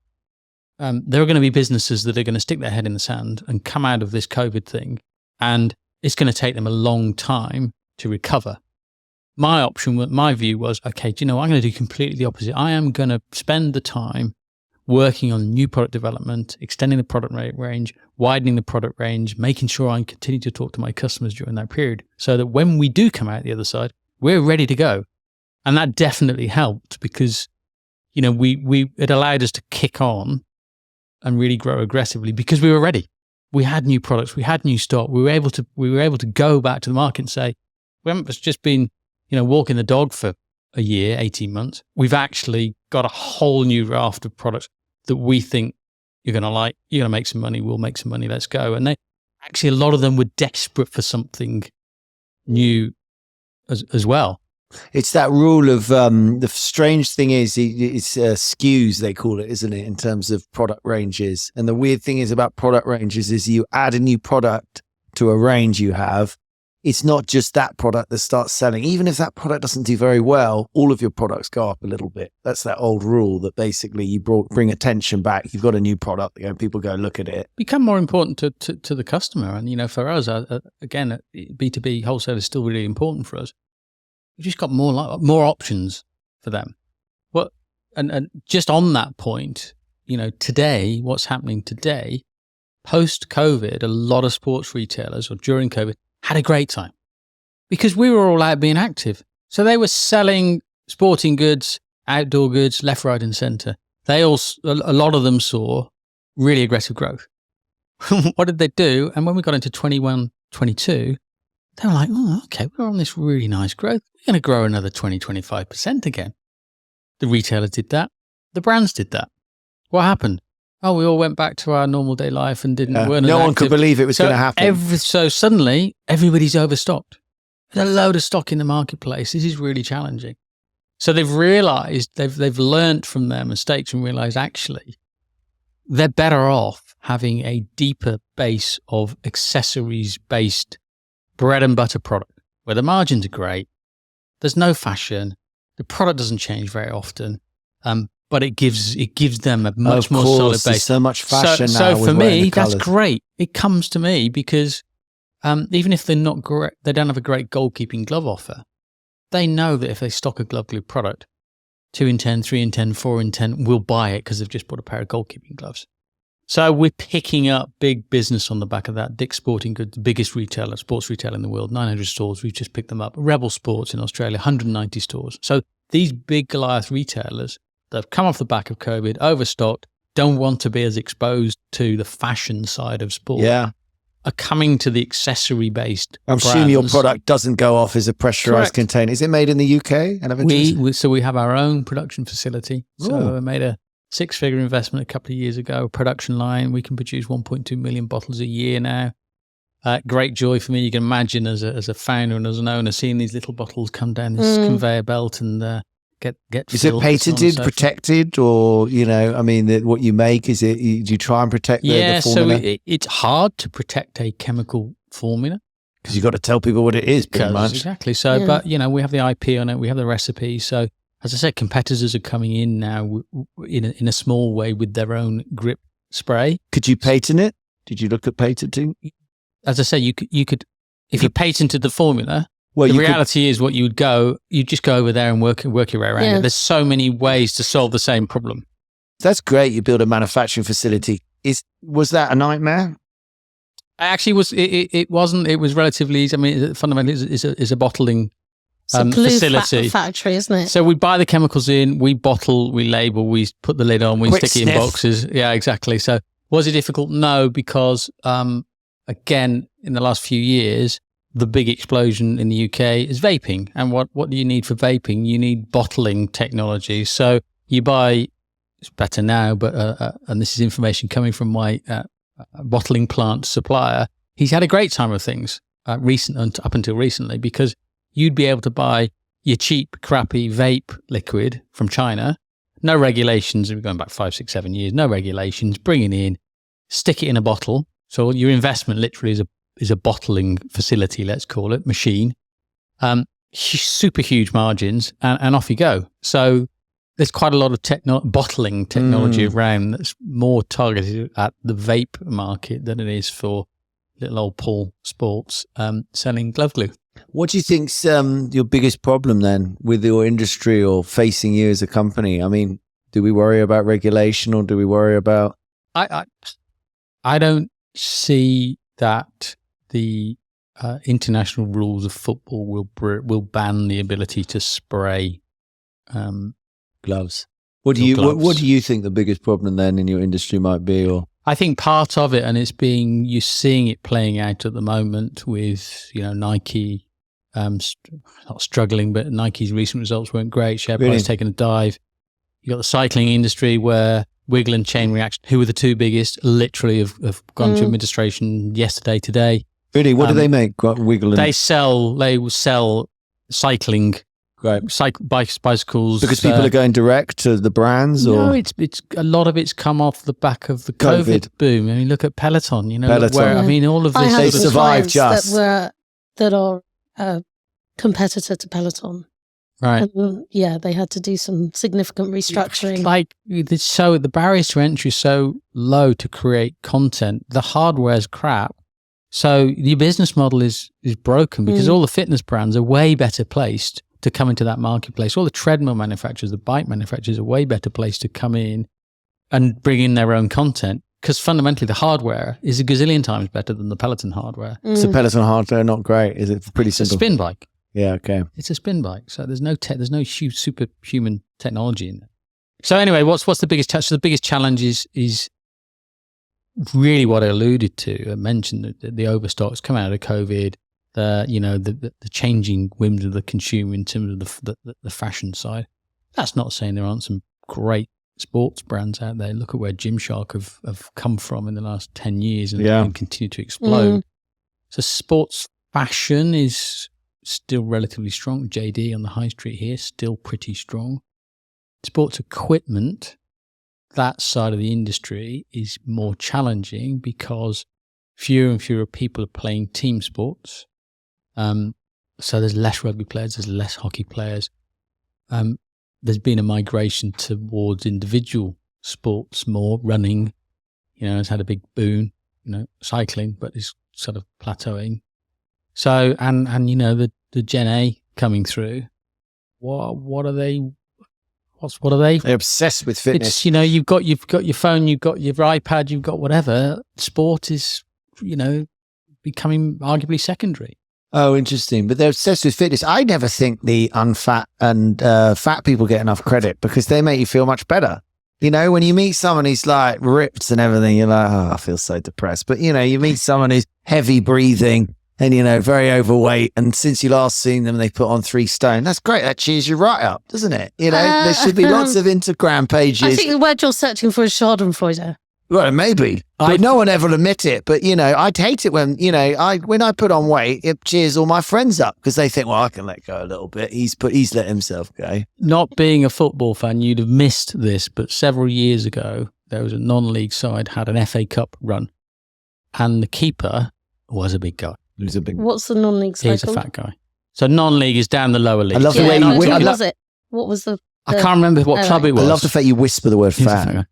there are going to be businesses that are going to stick their head in the sand and come out of this COVID thing. And it's going to take them a long time to recover. My view was, okay, I'm going to do completely the opposite. I am going to spend the time working on new product development, extending the product range, widening the product range, making sure I continue to talk to my customers during that period so that when we do come out the other side, we're ready to go. And that definitely helped because, it allowed us to kick on and really grow aggressively because we were ready. We had new products, we had new stock. We were able to go back to the market and say, we haven't just been, walking the dog for a year, 18 months. We've actually got a whole new raft of products that we think you're going to like. You're going to make some money. We'll make some money. Let's go. And a lot of them were desperate for something new as well. It's that rule of the strange thing is it's SKUs, they call it, isn't it, in terms of product ranges. And the weird thing is about product ranges is you add a new product to a range you have. It's not just that product that starts selling. Even if that product doesn't do very well, all of your products go up a little bit. That's that old rule that basically you bring attention back. You've got a new product, people go look at it. Become more important to the customer. And, for us, again, B2B wholesale is still really important for us. We've just got more options for them. And just on that point, today, what's happening today, post-COVID, a lot of sports retailers, or during COVID, had a great time because we were all out being active. So they were selling sporting goods, outdoor goods, left, right and centre. a lot of them saw really aggressive growth. What did they do? And when we got into 21, 22, they were like, oh, okay, we're on this really nice growth. We're going to grow another 20, 25% again. The retailers did that. The brands did that. What happened? Oh, we all went back to our normal day life and weren't no one could believe it was going to happen. So suddenly, everybody's overstocked. There's a load of stock in the marketplace. This is really challenging. So they've realized, they've learned from their mistakes and realized actually they're better off having a deeper base of accessories-based bread and butter product where the margins are great. There's no fashion. The product doesn't change very often. But it gives them a much more solid base. There's so much fashion now. So for me, that's great. It comes to me because even if they're not great, they don't have a great goalkeeping glove offer. They know that if they stock a GloveGlu product, 2 in 10, 3 in 10, 4 in 10 will buy it because they've just bought a pair of goalkeeping gloves. So we're picking up big business on the back of that. Dick's Sporting Goods, the biggest retailer, sports retailer in the world, 900 stores. We've just picked them up. Rebel Sports in Australia, 190 stores. So these big Goliath retailers that have come off the back of COVID, overstocked, don't want to be as exposed to the fashion side of sport. Yeah. Are coming to the accessory-based I'm assuming your product doesn't go off as a pressurized container. Is it made in the UK? We have our own production facility. So I made a 6-figure investment a couple of years ago, a production line. We can produce 1.2 million bottles a year now. Great joy for me. You can imagine as a founder and as an owner, seeing these little bottles come down this conveyor belt and get Is it patented, protected, or, what you make, do you try and protect the formula? So it's hard to protect a chemical formula. Because you've got to tell people what it is, pretty much. Exactly. So, but, we have the IP on it, we have the recipe. So, as I said, competitors are coming in now in a small way with their own grip spray. Could you patent it? Did you look at patenting? As I say, you could if you patented the formula. Well, the reality is you'd just go over there and work your way around it. There's so many ways to solve the same problem. That's great. You build a manufacturing facility. Was that a nightmare? Actually, it wasn't. It was relatively easy. I mean, fundamentally, it's a bottling facility. Factory, isn't it? So we buy the chemicals in, we bottle, we label, we put the lid on, we stick it in boxes. Yeah, exactly. So was it difficult? No, because again, in the last few years, the big explosion in the UK is vaping. And what do you need for vaping? You need bottling technology. So you buy, it's better now, but and this is information coming from my bottling plant supplier. He's had a great time of things up until recently, because you'd be able to buy your cheap, crappy vape liquid from China. No regulations. We're going back 5, 6, 7 years. No regulations. Bring it in, stick it in a bottle. So your investment literally is a bottling facility, let's call it, machine. Super huge margins, and off you go. So there's quite a lot of bottling technology around that's more targeted at the vape market than it is for little old Paul Sports selling GloveGlu. What do you think's your biggest problem then with your industry or facing you as a company? I mean, do we worry about regulation, or do we worry about... I don't see that the international rules of football will ban the ability to spray gloves. What do you think the biggest problem then in your industry might be? Or I think part of it, and you're seeing it playing out at the moment with Nike not struggling, but Nike's recent results weren't great. Share price taking a dive. You got the cycling industry where Wiggle and Chain Reaction, who were the two biggest, literally have gone to administration yesterday, today. Really? What do they make? Wiggle and... They will sell cycling, bicycles. Because people are going direct to the brands? No, it's a lot of it's come off the back of the COVID boom. I mean, look at Peloton, all of this. They survived just. That are competitor to Peloton. Right. And, they had to do some significant restructuring. The barriers to entry is so low to create content. The hardware's crap. So the business model is broken because all the fitness brands are way better placed to come into that marketplace. All the treadmill manufacturers, the bike manufacturers are way better placed to come in and bring in their own content, because fundamentally the hardware is a gazillion times better than the Peloton hardware. Is the Peloton hardware not great? Is it pretty simple? It's a spin bike. Yeah, okay. It's a spin bike, so there's no superhuman technology in it. So anyway, what's the biggest challenge? So the biggest challenge is really what I alluded to. I mentioned the overstocks come out of COVID, the changing whims of the consumer in terms of the fashion side. That's not saying there aren't some great sports brands out there. Look at where Gymshark have come from in the last 10 years and continue to explode. So sports fashion is still relatively strong. JD on the high street here, still pretty strong. Sports equipment, that side of the industry is more challenging because fewer and fewer people are playing team sports. So there's less rugby players, there's less hockey players. There's been a migration towards individual sports more. Running, has had a big boom, cycling, but it's sort of plateauing. So, and the Gen A coming through, what are they? What are they? They're obsessed with fitness. It's, you've got your phone, you've got your iPad, you've got whatever. Sport is, becoming arguably secondary. Oh, interesting. But they're obsessed with fitness. I never think the unfat and fat people get enough credit because they make you feel much better. When you meet someone who's like ripped and everything, you're like, oh, I feel so depressed. But, you meet someone who's heavy breathing and, very overweight. And since you last seen them, they put on 3 stone. That's great. That cheers you right up, doesn't it? There should be lots of Instagram pages. I think the word you're searching for is Schadenfreude. Well, maybe. But no one ever will admit it. But, I'd hate it when, when I put on weight, it cheers all my friends up because they think, well, I can let go a little bit. He's let himself go. Not being a football fan, you'd have missed this. But several years ago, there was a non-league side had an FA Cup run. And the keeper was a big guy. He was a big. What's the non-league side He's called? A fat guy. So non-league is down the lower league. I love the way you what was it? What was the I can't remember what club it was. I love the fact you whisper the word fat.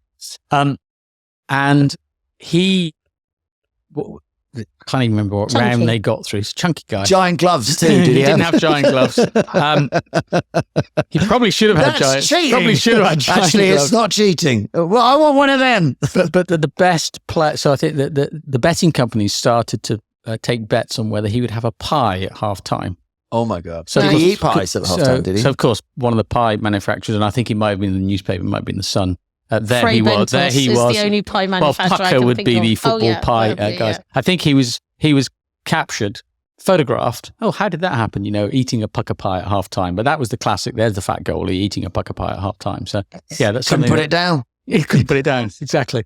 And he, I can't even remember what round they got through. He's a chunky guy. Giant gloves too, did he? He didn't have giant gloves. He probably should have had giant. Cheating. Probably should have had giant Actually, gloves. it's not cheating. Well, I want one of them. But the best player, so I think that the betting companies started to take bets on whether he would have a pie at half time. Oh my God. So did he eat pies at half time, did he? So of course, one of the pie manufacturers, and I think he might have been in the newspaper, might have been the Sun. There Frey he was. Bentos There he is was. the only pie manufacturer. Well, Pucker would be the football pie guys. Yeah. I think he was captured, photographed. Oh, how did that happen? Eating a Pucker pie at half time. But that was the classic. There's the fat goalie eating a Pucker pie at half time. So yeah, that's couldn't something. Put it down. He couldn't put it down. Exactly.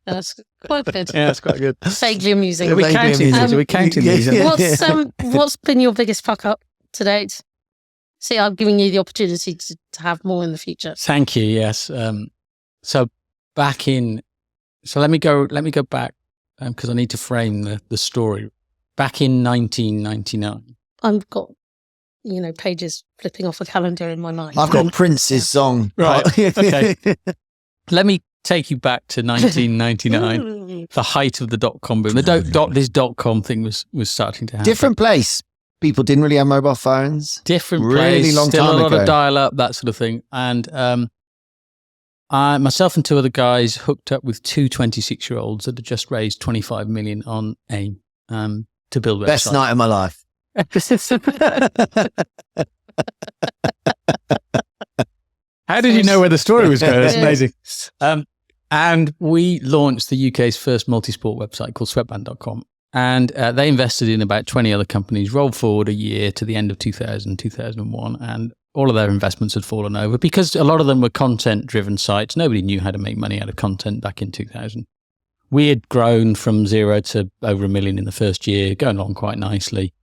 That's quite good. Yeah, that's quite good. Vaguely amusing. Are we counting these? What's been your biggest fuck up to date? See, I'm giving you the opportunity to have more in the future. Thank you. Yes. So let me go back because I need to frame the story. Back in 1999. I've got, pages flipping off a calendar in my mind. I've got Prince's song. Right. Okay. Let me take you back to 1999, the height of the .com boom. This .com thing was starting to happen. Different place. People didn't really have mobile phones. Different really place, long still time a lot ago. of dial-up, that sort of thing. And myself and 2 other guys hooked up with 2 26-year-olds that had just raised 25 million on AIM to build websites. Best night of my life. How did you know where the story was going? That's amazing. And we launched the UK's first multi-sport website called sweatband.com. And they invested in about 20 other companies, rolled forward a year to the end of 2000, 2001, and all of their investments had fallen over because a lot of them were content-driven sites. Nobody knew how to make money out of content back in 2000. We had grown from 0 to over 1 million in the first year, going along quite nicely.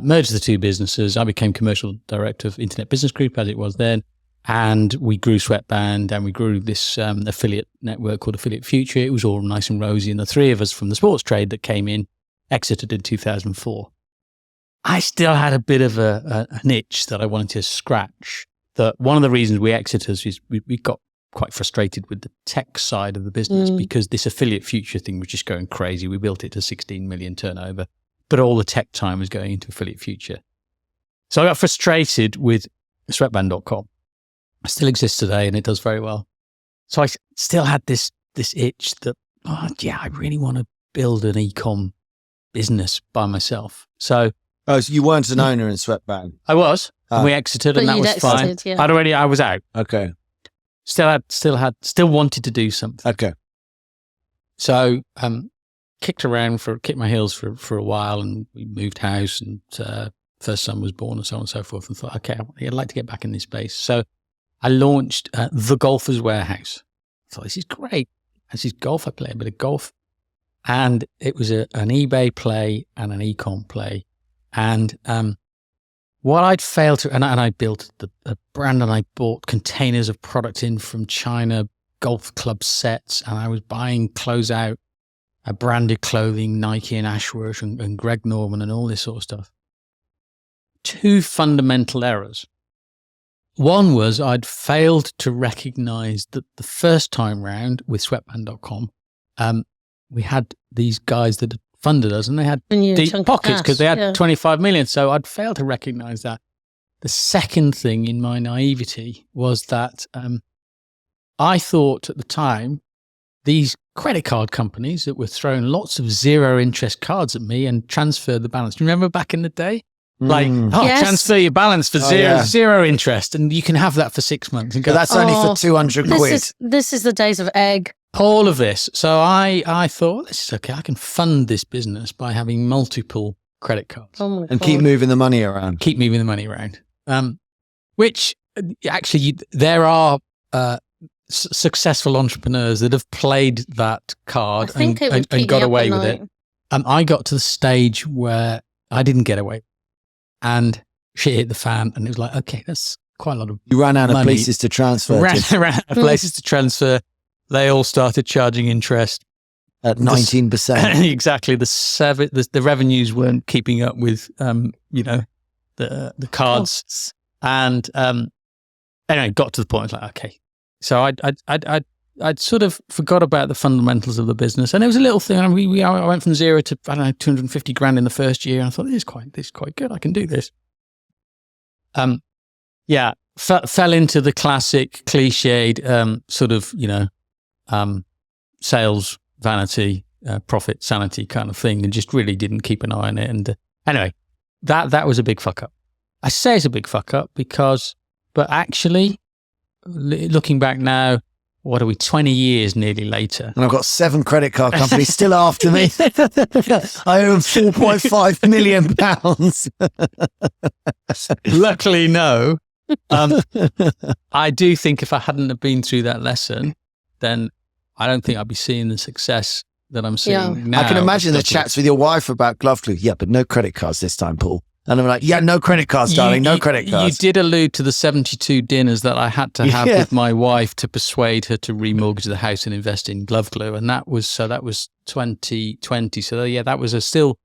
Merged the 2 businesses. I became commercial director of Internet Business Group, as it was then. And we grew Sweatband and we grew this affiliate network called Affiliate Future. It was all nice and rosy. And the 3 of us from the sports trade that came in exited in 2004. I still had a bit of an itch that I wanted to scratch. That one of the reasons we exited is we got quite frustrated with the tech side of the business because this Affiliate Future thing was just going crazy. We built it to 16 million turnover, but all the tech time was going into Affiliate Future. So I got frustrated with sweatband.com. It still exists today and it does very well. So I still had this itch that, I really want to build an e-com business by myself. So Oh, so you weren't an owner in Sweatband? I was. And we exited, and that was fine. Yeah. I was out. Okay. Still wanted to do something. Okay. So, kicked my heels for a while, and we moved house, and first son was born, and so on and so forth, and thought, okay, I'd like to get back in this space. So I launched The Golfer's Warehouse. I thought, this is great. This is golf. I play a bit of golf. And it was an eBay play and an e-com play. And what I'd failed to, and I built a brand, and I bought containers of product in from China, golf club sets, and I was buying closeout, branded clothing, Nike and Ashworth and Greg Norman and all this sort of stuff. Two fundamental errors. One was I'd failed to recognize that the first time round with sweatband.com, we had these guys that had funded us, and they had deep pockets because they had 25 million. So I'd failed to recognize that. The second thing in my naivety was that I thought at the time these credit card companies that were throwing lots of zero interest cards at me and transferred the balance. Do you remember back in the day? Like, transfer your balance for zero interest, and you can have that for 6 months. And go, that's only for 200 quid. This is the days of egg. All of this. So I thought, this is okay. I can fund this business by having multiple credit cards. And keep moving the money around. Which actually, there are successful entrepreneurs that have played that card and got away with it. I got to the stage where I didn't get away. And shit hit the fan, and it was like, okay, that's quite a lot of You ran out money. of places to transfer. Ran out of places to transfer. They all started charging interest at 19%. Exactly. The revenues weren't keeping up with the cards. And anyway, got to the point. Like, okay, so I'd sort of forgot about the fundamentals of the business, and it was a little thing. I went from zero to 250 grand in the first year, and I thought this is quite good. I can do this. Fell into the classic cliched sort of sales vanity, profit sanity kind of thing, and just really didn't keep an eye on it. And anyway, that was a big fuck up. I say it's a big fuck up but actually, looking back now, what are we, 20 years nearly later? And I've got 7 credit card companies still after me. I owe them £4.5 million. Luckily, no. I do think if I hadn't have been through that lesson, then I don't think I'd be seeing the success that I'm seeing now. I can imagine the chats with your wife about GloveGlu. Yeah, but no credit cards this time, Paul. And I'm like, yeah, no credit cards, darling, no credit cards. You did allude to the 72 dinners that I had to have with my wife to persuade her to remortgage the house and invest in GloveGlu. And that was 2020. So yeah, that was still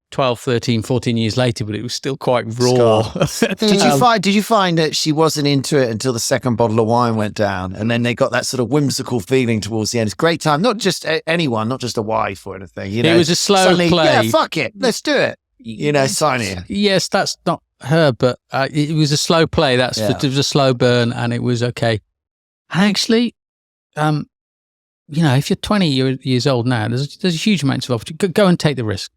12, 13, 14 years later, but it was still quite raw. Did you find that she wasn't into it until the second bottle of wine went down, and then they got that sort of whimsical feeling towards the end? It's a great time, not just anyone, not just a wife or anything. You know, it was a slow play. Yeah, fuck it, let's do it. Sign it. Yes, that's not her, but it was a slow play. It was a slow burn, and it was okay. And actually, if you're 20 years old now, there's a huge amount of opportunity. Go and take the risk.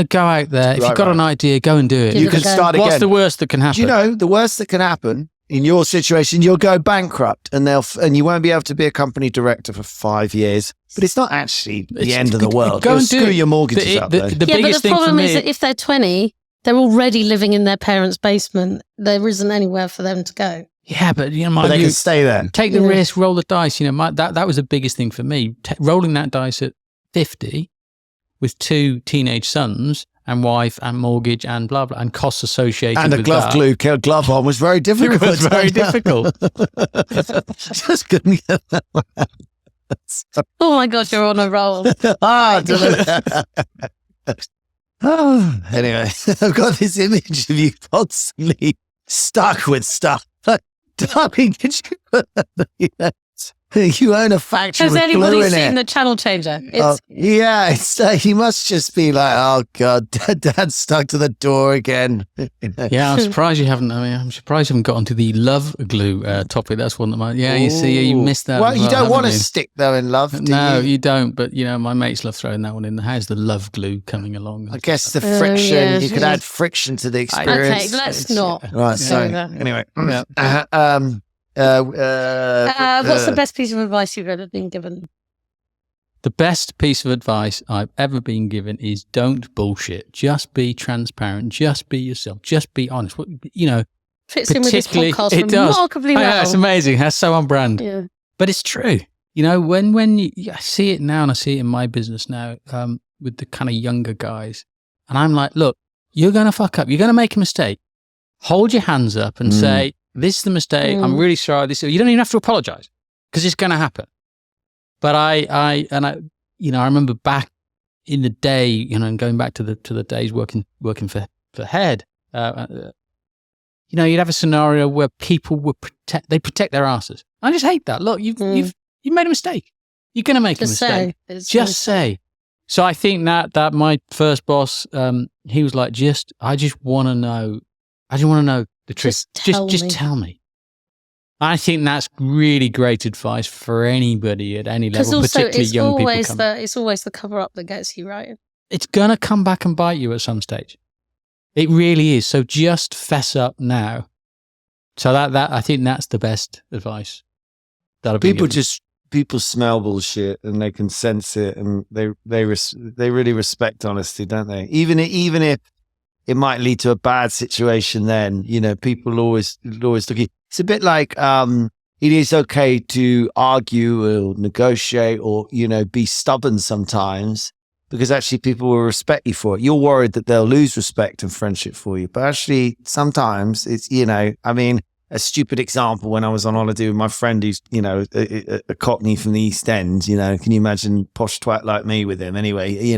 Go out there. If you've got an idea, go and do it. You can start again. What's the worst that can happen? Do you know the worst that can happen in your situation? You'll go bankrupt, and you won't be able to be a company director for 5 years. But it's not actually the end of the world. Go and screw your mortgages up. But the problem is that if they're 20, they're already living in their parents' basement. There isn't anywhere for them to go. Yeah, but they can stay there. Take the risk, roll the dice. That was the biggest thing for me. Rolling that dice at 50 with 2 teenage sons and wife and mortgage and blah blah and costs associated and a with GloveGlu glove on was very difficult. It was very difficult. Just couldn't get that one out. Oh my God, you're on a roll. Anyway, I've got this image of you constantly stuck with stuff. Darling, You own a factory Has with glue anybody in seen it. the channel changer? Yeah, it's you must just be like, oh God, Dad's stuck to the door again. Yeah, I'm surprised you haven't. I mean, I'm surprised you haven't got onto the love glue topic. That's one that might. Yeah, you see, you missed that. Well, you don't want to you? stick though in love. No, you don't. But my mates love throwing that one in. How's the love glue coming along? I guess the friction. yeah, you could add friction to the experience. Okay, let's not. Right. say So that. anyway, What's the best piece of advice you've ever been given? The best piece of advice I've ever been given is don't bullshit. Just be transparent. Just be yourself. Just be honest. Fits in with this podcast it does. remarkably well. Yeah, it's amazing. That's so on brand. Yeah. But it's true. When I see it now, and I see it in my business now with the kind of younger guys, and I'm like, look, you're going to fuck up. You're going to make a mistake. Hold your hands up and say, this is the mistake. I'm really sorry. You don't even have to apologize because it's going to happen. But I remember back in the day, and going back to the days working for Head, you'd have a scenario where people would protect their asses. I just hate that. Look, you've made a mistake. You're going to make a mistake. Just say. So I think that my first boss, he was like, I just want to know. I just want to know the truth. Just tell me. I think that's really great advice for anybody at any level, particularly young people. It's always the cover up that gets you, right? It's going to come back and bite you at some stage. It really is. So just fess up now. So that I think that's the best advice that I've been given. People smell bullshit and they can sense it, and they really respect honesty, don't they? Even if it might lead to a bad situation, then people always look. It's a bit like it is okay to argue or negotiate or be stubborn sometimes, because actually people will respect you for it. You're worried that they'll lose respect and friendship for you, but actually sometimes it's a stupid example, when I was on holiday with my friend who's a Cockney from the East End, can you imagine posh twat like me with him? Anyway,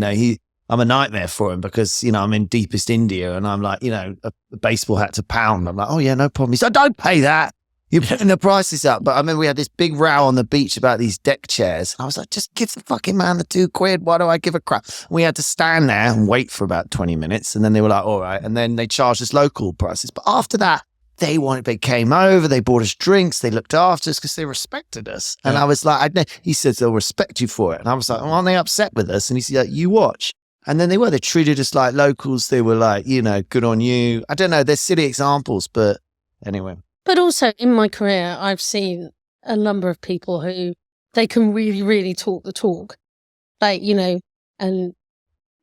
I'm a nightmare for him because, I'm in deepest India and I'm like, a baseball hat to pound. I'm like, oh yeah, no problem. He's like, don't pay that. You're putting the prices up. But I remember we had this big row on the beach about these deck chairs. I was like, just give the fucking man the £2. Why do I give a crap? We had to stand there and wait for about 20 minutes. And then they were like, all right. And then they charged us local prices. But after that, they came over, they bought us drinks, they looked after us because they respected us. And I was like, he says they'll respect you for it. And I was like, well, aren't they upset with us? And he said, you watch. And then they treated us like locals. They were like, good on you. I don't know. There's silly examples, but anyway. But also in my career, I've seen a number of people who they can really, really talk the talk. Like, and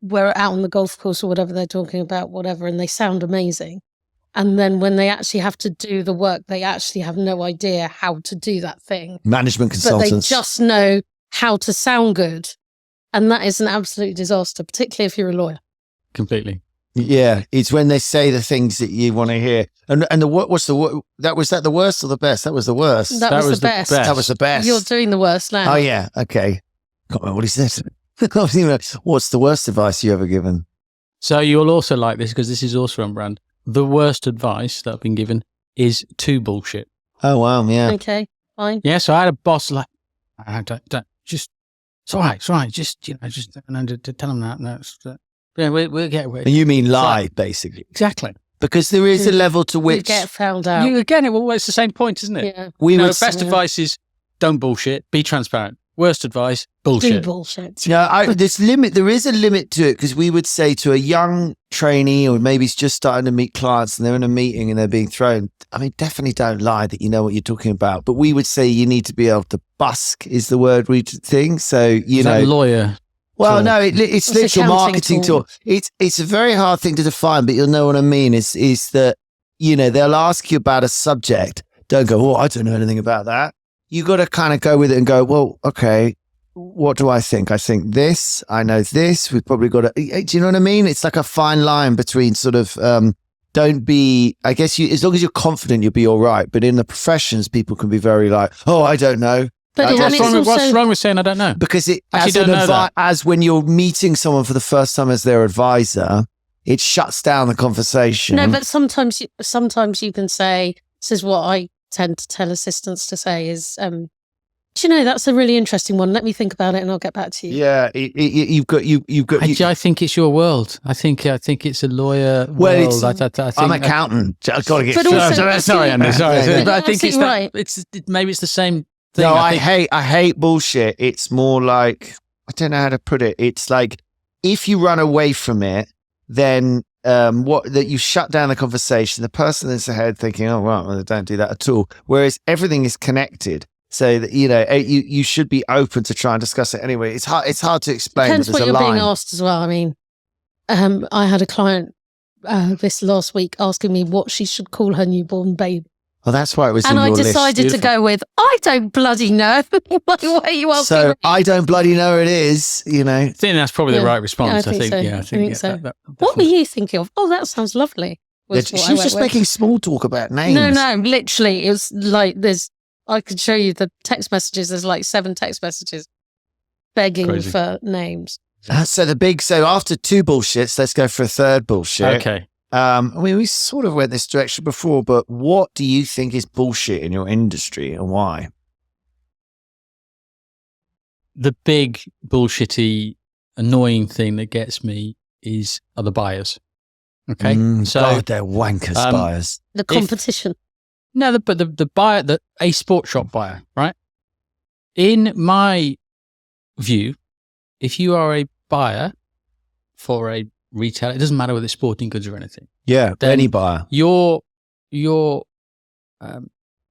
we're out on the golf course or whatever they're talking about, and they sound amazing. And then when they actually have to do the work, they actually have no idea how to do that thing. Management consultants. But they just know how to sound good. And that is an absolute disaster, particularly if you're a lawyer. Completely. Yeah, it's when they say the things that you want to hear. And was that the worst or the best? That was the worst. That was the best. That was the best. You're doing the worst now. Oh yeah, okay. Can't remember what he said. What's the worst advice you ever given? So you'll also like this because this is also on brand. The worst advice that I've been given is to bullshit. Oh wow, yeah. Okay, fine. Yeah, so I had a boss like, it's all right. Just tell them that. And that's, we'll get away. And you mean lie, basically. Exactly. Because there is a level to which... You get found out. It's the same point, isn't it? Yeah. Best advice is don't bullshit, be transparent. Worst advice, bullshit. Do bullshit. No, there is a limit to it, because we would say to a young trainee, or maybe he's just starting to meet clients and they're in a meeting and they're being thrown, definitely don't lie that you know what you're talking about. But we would say you need to be able to busk, is the word we think. So, is that lawyer? Well, no, it's literal marketing tool. It's a very hard thing to define, but you'll know what I mean, is that, they'll ask you about a subject. Don't go, oh, I don't know anything about that. You got to kind of go with it and go, well, okay, what do I think? I think this, I know this, we've probably got to, do you know what I mean? It's like a fine line between sort of, don't be, I guess as long as you're confident, you'll be all right. But in the professions, people can be very like, oh, I don't know. But what's wrong with saying I don't know? Because as when you're meeting someone for the first time as their advisor, it shuts down the conversation. No, but sometimes you can say, this is what I tend to tell assistants to say is, Do you know, that's a really interesting one. Let me think about it and I'll get back to you. Yeah, you've got. I think it's your world. I think it's a lawyer Well, world. I think, I'm an accountant. I've got to get. But also- sorry, Andy. Sorry, No, but I think it's absolutely that. Maybe it's the same thing. No, I think, I hate bullshit. It's more like, I don't know how to put it. It's like, if you run away from it, then that you shut down the conversation. The person that's ahead thinking, oh, well, don't do that at all. Whereas everything is connected. So that, you should be open to try and discuss it anyway. It's hard to explain. Depends There's what a you're line. being asked as well. I mean, I had a client this last week asking me what she should call her newborn baby. Well, that's why it was And in I your list. decided to go with, I don't bloody know. Why are you asking So me? I don't bloody know it is, I think that's probably the Yeah. right response. Yeah, I think so. Yeah, I think so. that What were you thinking of? Oh, that sounds lovely. She was just making small talk about names. No, literally. It was like I could show you the text messages. There's like 7 text messages begging Crazy. for names. So after 2 bullshits, let's go for a third bullshit. Okay. I mean, we sort of went this direction before, but what do you think is bullshit in your industry and why? The big bullshitty, annoying thing that gets me are the buyers. Okay, so God, they're wankers buyers. The competition. but the buyer, a sports shop buyer, right? In my view, if you are a buyer for a retailer, it doesn't matter whether it's sporting goods or anything. Yeah, Then any buyer. Your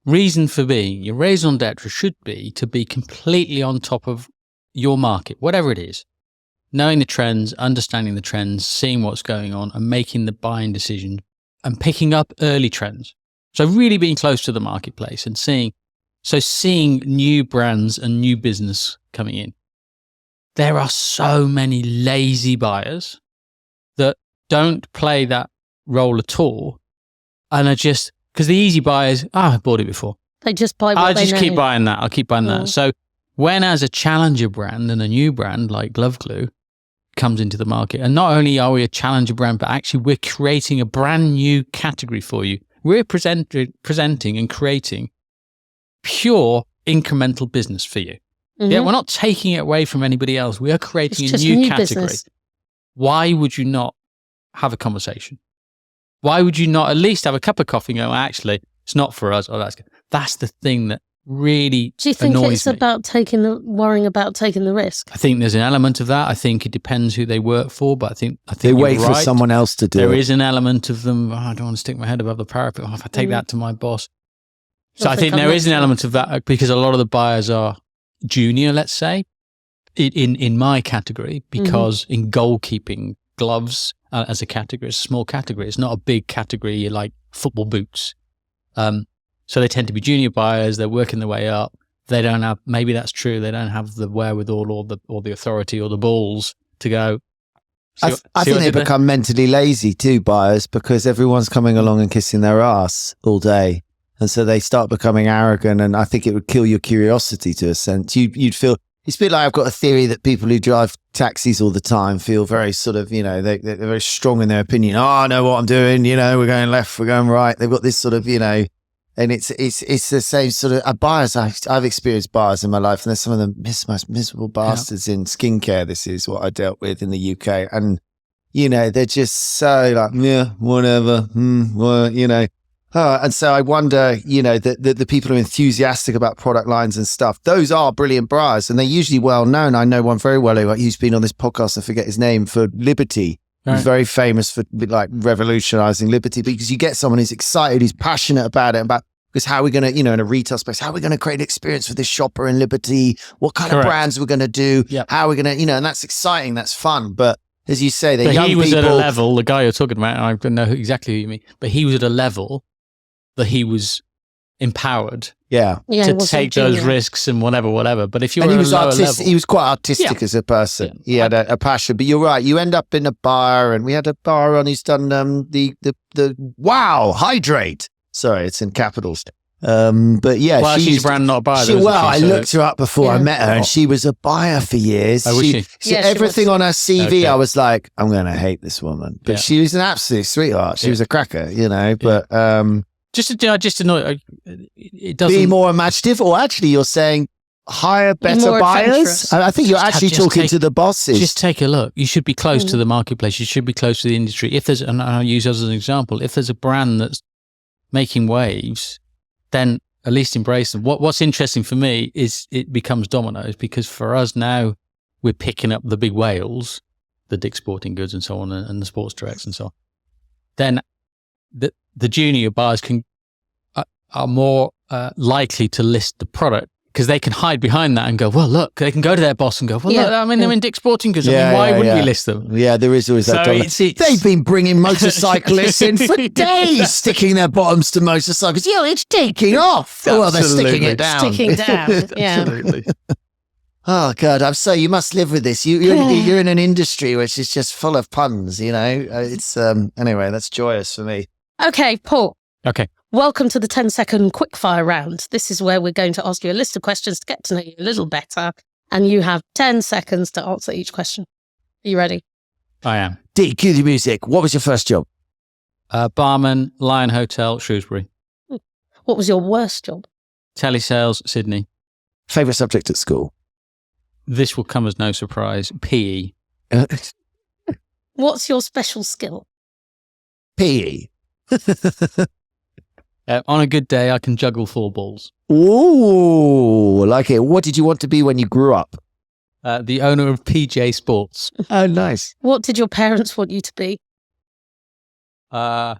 reason for being, your raison d'etre should be to be completely on top of your market, whatever it is. Knowing the trends, understanding the trends, seeing what's going on and making the buying decision and picking up early trends. So really being close to the marketplace and seeing new brands and new business coming in. There are so many lazy buyers that don't play that role at all and are just, because the easy buyers, I bought it before. They just buy what I'll they just know. keep buying that. I'll keep buying Yeah. that. So when as a challenger brand and a new brand like GloveGlu comes into the market, and not only are we a challenger brand, but actually we're creating a brand new category for you. We're presenting and creating pure incremental business for you. Mhm. Yeah, we're not taking it away from anybody else. We are creating It's a just new new category. business. Why would you not have a conversation? Why would you not at least have a cup of coffee and go, actually, it's not for us. Oh, that's good. That's the thing that really Do you think annoys it's me. about worrying about taking the risk? I think there's an element of that. I think it depends who they work for, but I think They you're wait for right. someone else to do There it. is an element of them. Oh, I don't want to stick my head above the parapet. Oh, if I take that to my boss. So Well, I think I'm there not is an sure. element of that because a lot of the buyers are junior, let's say, in my category, because in goalkeeping, gloves as a category, it's a small category. It's not a big category like football boots. So they tend to be junior buyers. They're working their way up. They don't have, maybe that's true. They don't have the wherewithal or the authority or the balls to go. I think they become mentally lazy too, buyers, because everyone's coming along and kissing their ass all day. And so they start becoming arrogant, and I think it would kill your curiosity to a sense. You'd feel, it's a bit like I've got a theory that people who drive taxis all the time feel very sort of, they're very strong in their opinion. Oh, I know what I'm doing. We're going left, we're going right. They've got this sort of, and it's the same sort of buyers. I've experienced buyers in my life, and they're some of the most miserable bastards in skincare. This is what I dealt with in the UK. And, they're just so like, yeah, whatever, well, and so I wonder, the people who are enthusiastic about product lines and stuff, those are brilliant buyers, and they're usually well known. I know one very well who's been on this podcast, I forget his name, for Liberty. Right. He's very famous for like revolutionizing Liberty, because you get someone who's excited, who's passionate about it, because how are we going to, in a retail space, how are we going to create an experience for this shopper in Liberty? What kind of brands we're going to do? Yep. How are we going to, and that's exciting, that's fun. But as you say, they're young he was people. at a level, the guy you're talking about, and I don't know exactly who you mean, but he was at a level that he was empowered Yeah, Yeah, to it wasn't take those junior. risks and whatever. But if you're and he at was a lower artistic. level, He was quite artistic as a person. Yeah. He had a passion. But you're right. You end up in a bar, and we had a bar on who's done the hydrate. Sorry, it's in capitals. But yeah, well, she's a brand, not a buyer. though, isn't I she? So- looked her up before I Yeah. met her, and she was a buyer for years. Oh, was she? Yeah, she everything was. on her CV, Okay. I was like, I'm going to hate this woman. But Yeah. she was an absolute sweetheart. She Yeah. was a cracker, But just to know, it doesn't. be more imaginative, or actually, you're saying hire better more buyers? adventurous. I think you're actually talking to the bosses. Just take a look. You should be close to the marketplace. You should be close to the industry. If there's, and I'll use us as an example, if there's a brand that's making waves, then at least embrace them. What's interesting for me is it becomes dominoes, because for us now, we're picking up the big whales, the Dick's Sporting Goods and so on, and the Sports Directs and so on. Then the junior buyers are more likely to list the product, because they can hide behind that and go, well, look, they can go to their boss and go, well, look, I mean, they're in Dick's Sporting Goods. I mean, why wouldn't we list them? Yeah, there is always that. They've been bringing motorcyclists in for days, sticking their bottoms to motorcycles. Yeah, it's taking off. Well, they're sticking it down. Yeah. Absolutely. Oh God, you must live with this. You're in an industry which is just full of puns. It's anyway. That's joyous for me. Okay, Paul. Okay. Welcome to the 10-second quickfire round. This is where we're going to ask you a list of questions to get to know you a little better, and you have 10 seconds to answer each question. Are you ready? I am. D, cue the music. What was your first job? Barman, Lion Hotel, Shrewsbury. What was your worst job? Telesales, Sydney. Favorite subject at school? This will come as no surprise. PE. What's your special skill? PE. On a good day, I can juggle 4 balls. Ooh, I like it. What did you want to be when you grew up? The owner of PJ Sports. Oh, nice. What did your parents want you to be? Less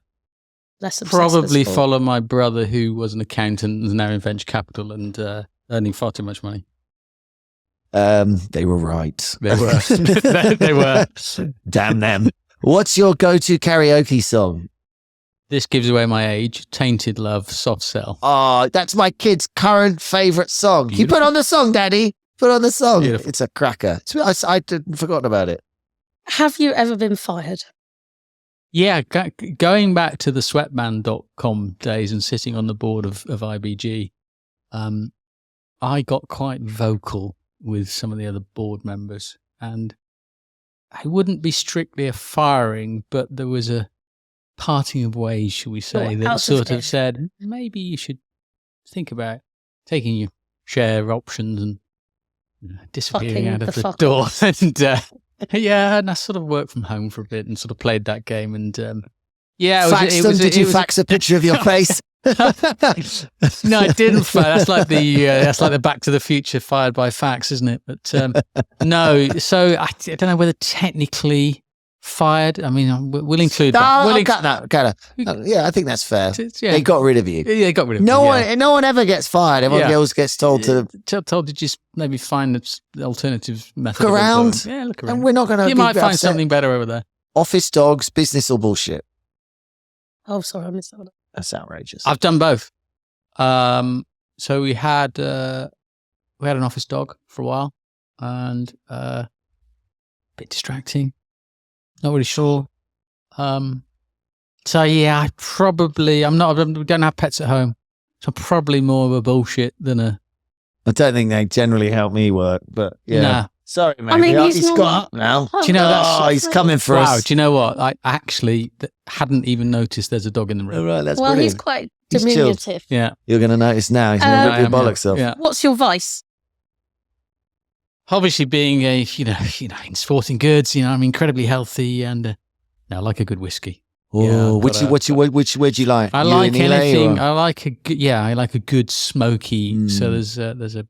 obsessed probably with sport. follow my brother, who was an accountant and is now in venture capital and earning far too much money. They were right. They were. They were. Damn them. What's your go-to karaoke song? This gives away my age. Tainted Love, Soft Cell. Oh, that's my kid's current favourite song. Beautiful. You put on the song, Daddy. Put on the song. Beautiful. It's a cracker. I'd forgotten about it. Have you ever been fired? Yeah, going back to the sweatband.com days and sitting on the board of IBG, I got quite vocal with some of the other board members, and I wouldn't be strictly a firing, but there was a parting of ways, shall we say, that sort of said, maybe you should think about taking your share options and disappearing out of the door. And I sort of worked from home for a bit and sort of played that game. And did you fax a picture of your face? No, I didn't. That's like the Back to the Future fired by fax, isn't it? But no. So I don't know whether technically fired. I mean, we'll include that. I'll cut that. Yeah, I think that's fair. They got rid of you. Yeah, they got rid of me. No one ever gets fired. Everyone else gets told to just maybe find the alternative method. Look around. Yeah, look around. And we're not going to. You might find something better over there. Office dogs, business or bullshit. Oh, sorry, I missed that one. That's outrageous. I've done both. So we had an office dog for a while, and a bit distracting. Not really sure. So yeah, we don't have pets at home. So I'm probably more of a bullshit than a. I don't think they generally help me work, but yeah. Nah. Sorry, man. I mean, he's got up now. Oh, do you know he's coming for us. Wow, do you know what? I actually hadn't even noticed there's a dog in the room. Oh, right, that's brilliant. He's quite diminutive. Yeah. You're going to notice now. He's going to rip your bollocks off. Yeah. What's your vice? Obviously, being in sporting goods, I'm incredibly healthy and I like a good whiskey. Oh, which you like? I like anything. I like a good smoky. So there's a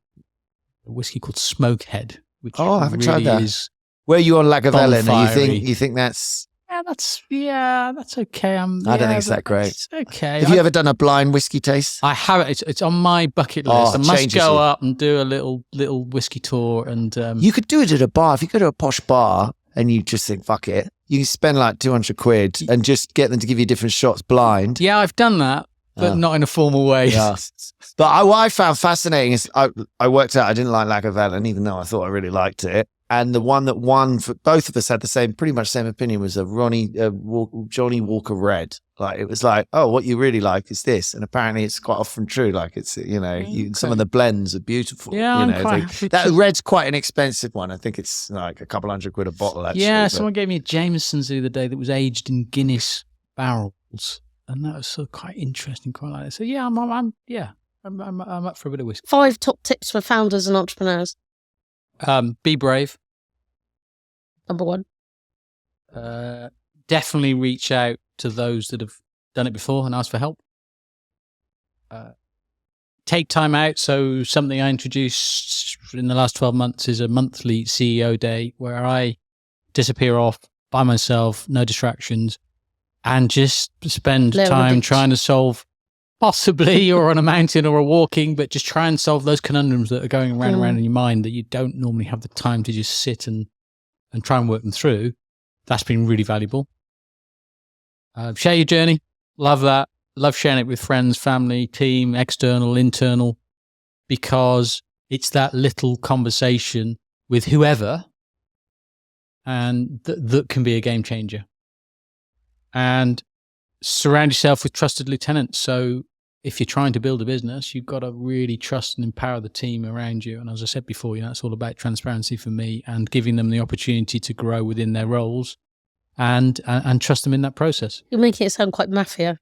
whiskey called Smokehead, which I haven't tried that. Is where are you on Lagavulin? You think that's? That's okay. I don't think it's that great. It's okay. Have you ever done a blind whiskey taste? I haven't. It's on my bucket list. I must go up and do a little whiskey tour. And you could do it at a bar. If you go to a posh bar and you just think, fuck it, you can spend like 200 quid and just get them to give you different shots blind. Yeah, I've done that, but not in a formal way. Yeah. But what I found fascinating is I worked out I didn't like Lagavulin, even though I thought I really liked it. And the one that won, for both of us had pretty much same opinion, was a Johnny Walker Red. Like, it was like, oh, what you really like is this. And apparently it's quite often true. Like, it's, some of the blends are beautiful. Yeah, that Red's quite an expensive one. I think it's like a couple $100 a bottle, actually. Yeah, someone gave me a Jameson's the other day that was aged in Guinness barrels. And that was quite interesting, quite like that. So yeah, I'm up for a bit of whiskey. 5 top tips for founders and entrepreneurs. Be brave. Number 1. Definitely reach out to those that have done it before and ask for help. Take time out. So something I introduced in the last 12 months is a monthly CEO day where I disappear off by myself, no distractions, and just spend time trying to solve, possibly or on a mountain or a walking, but just try and solve those conundrums that are going around in your mind that you don't normally have the time to just sit and try and work them through. That's been really valuable. Share your journey. Love that. Love sharing it with friends, family, team, external, internal, because it's that little conversation with whoever and that can be a game changer. And surround yourself with trusted lieutenants. So if you're trying to build a business, you've got to really trust and empower the team around you. And as I said before, it's all about transparency for me and giving them the opportunity to grow within their roles and trust them in that process. You're making it sound quite mafia.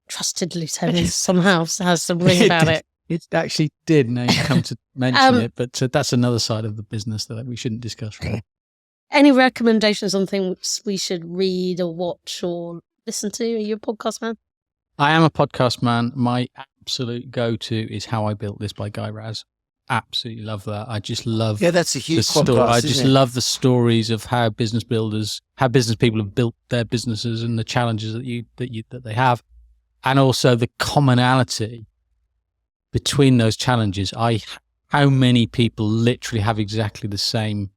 Trusted lieutenants somehow has some ring about it. It actually did, now you come to mention it, but that's another side of the business that we shouldn't discuss. Right? Any recommendations on things we should read or watch or listen to? Are you a podcast man? I am a podcast man. My absolute go-to is How I Built This by Guy Raz. Absolutely love that. I just love that's a huge podcast, I just love the stories of how business people have built their businesses and the challenges that they have. And also the commonality between those challenges. How many people literally have exactly the same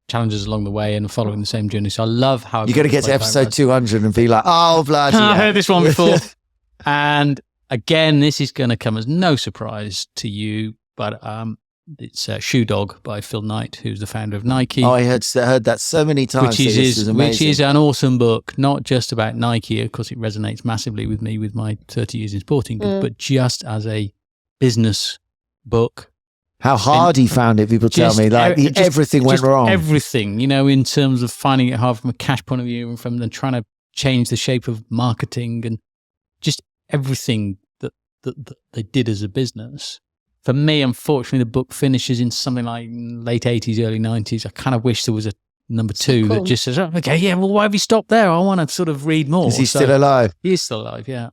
challenges along the way and following the same journey. So I love how you got to get to episode 200 and be like, oh, bloody I heard this one before. And again, this is going to come as no surprise to you, but it's Shoe Dog by Phil Knight, who's the founder of Nike. Oh, I heard that so many times. Which is an awesome book, not just about Nike. Of course, it resonates massively with me with my 30 years in sporting goods, but just as a business book. How hard he found it, people tell me. Like everything went wrong. Everything, in terms of finding it hard from a cash point of view and from then trying to change the shape of marketing and just everything that they did as a business. For me, unfortunately, the book finishes in something like late 80s, early 90s. I kind of wish there was a number 2 that just says, why have you stopped there? I want to sort of read more. Is he still alive? He is still alive, yeah.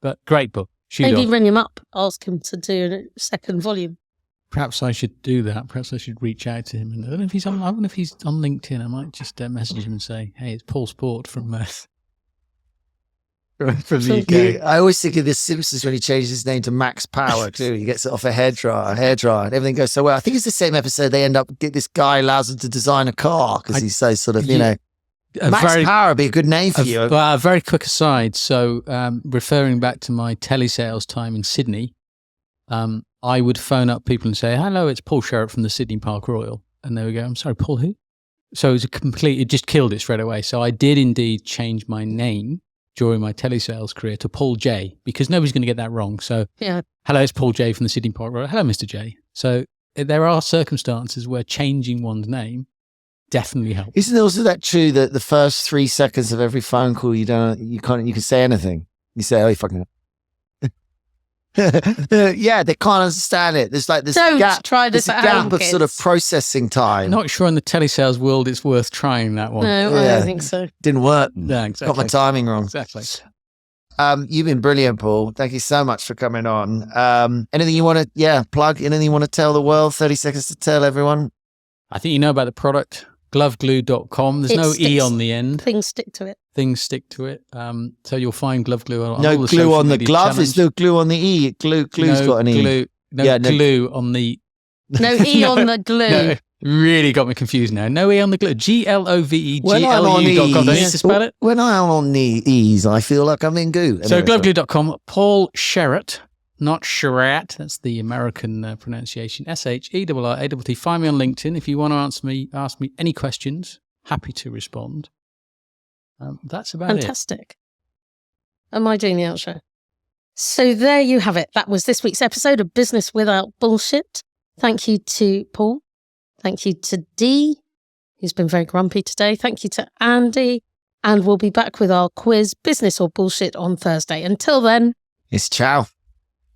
But great book. Maybe ring him up, ask him to do a second volume. Perhaps I should do that. Perhaps I should reach out to him. And I don't know if he's on LinkedIn. I might just message him and say, "Hey, it's Paul Sport from the UK." I always think of The Simpsons when he changes his name to Max Power too. He gets it off a hairdryer, and everything goes so well. I think it's the same episode. They end up this guy allows him to design a car because he's so sort of Max Power would be a good name for you. A very quick aside. So, referring back to my telesales time in Sydney, I would phone up people and say, "Hello, it's Paul Sherratt from the Sydney Park Royal," and they would go, "I'm sorry, Paul who?" So it just killed it straight away. So I did indeed change my name during my telesales career to Paul J, because nobody's going to get that wrong. So, hello, it's Paul J from the Sydney Park Royal. Hello, Mr. J. So there are circumstances where changing one's name definitely helps. Isn't it also that true that the first 3 seconds of every phone call you can say anything? You say, "Oh, you fucking." Yeah, they can't understand it. There's like this gap. Try this there's a gap of sort of processing time. Not sure in the telesales world it's worth trying that one. No, I don't think so. Didn't work. Yeah, exactly. Got my timing wrong. Exactly. You've been brilliant, Paul. Thank you so much for coming on. Anything you want to plug? Anything you want to tell the world? 30 seconds to tell everyone. I think you know about the product. GloveGlu.com. There's no E on the end. Things stick to it. So you'll find GloveGlu on no all the glue on the glove. Challenge. There's no glue on the E. Glue's got an E. Glue on the... No E on the glue. No, really got me confused now. No E on the glue. GLOVE, When I'm on GLU.com. Don't need to spell it. When I'm on the E's, I feel like I'm in goo. So GloveGlu.com. Paul Sherratt. Not Sherratt, that's the American pronunciation. SHERRATT. Find me on LinkedIn. If you want to ask me any questions, happy to respond. That's about Fantastic. Am I doing the outro? So there you have it. That was this week's episode of Business Without Bullshit. Thank you to Paul. Thank you to Dee, who's been very grumpy today. Thank you to Andy. And we'll be back with our quiz, Business or Bullshit, on Thursday. Until then, It's ciao.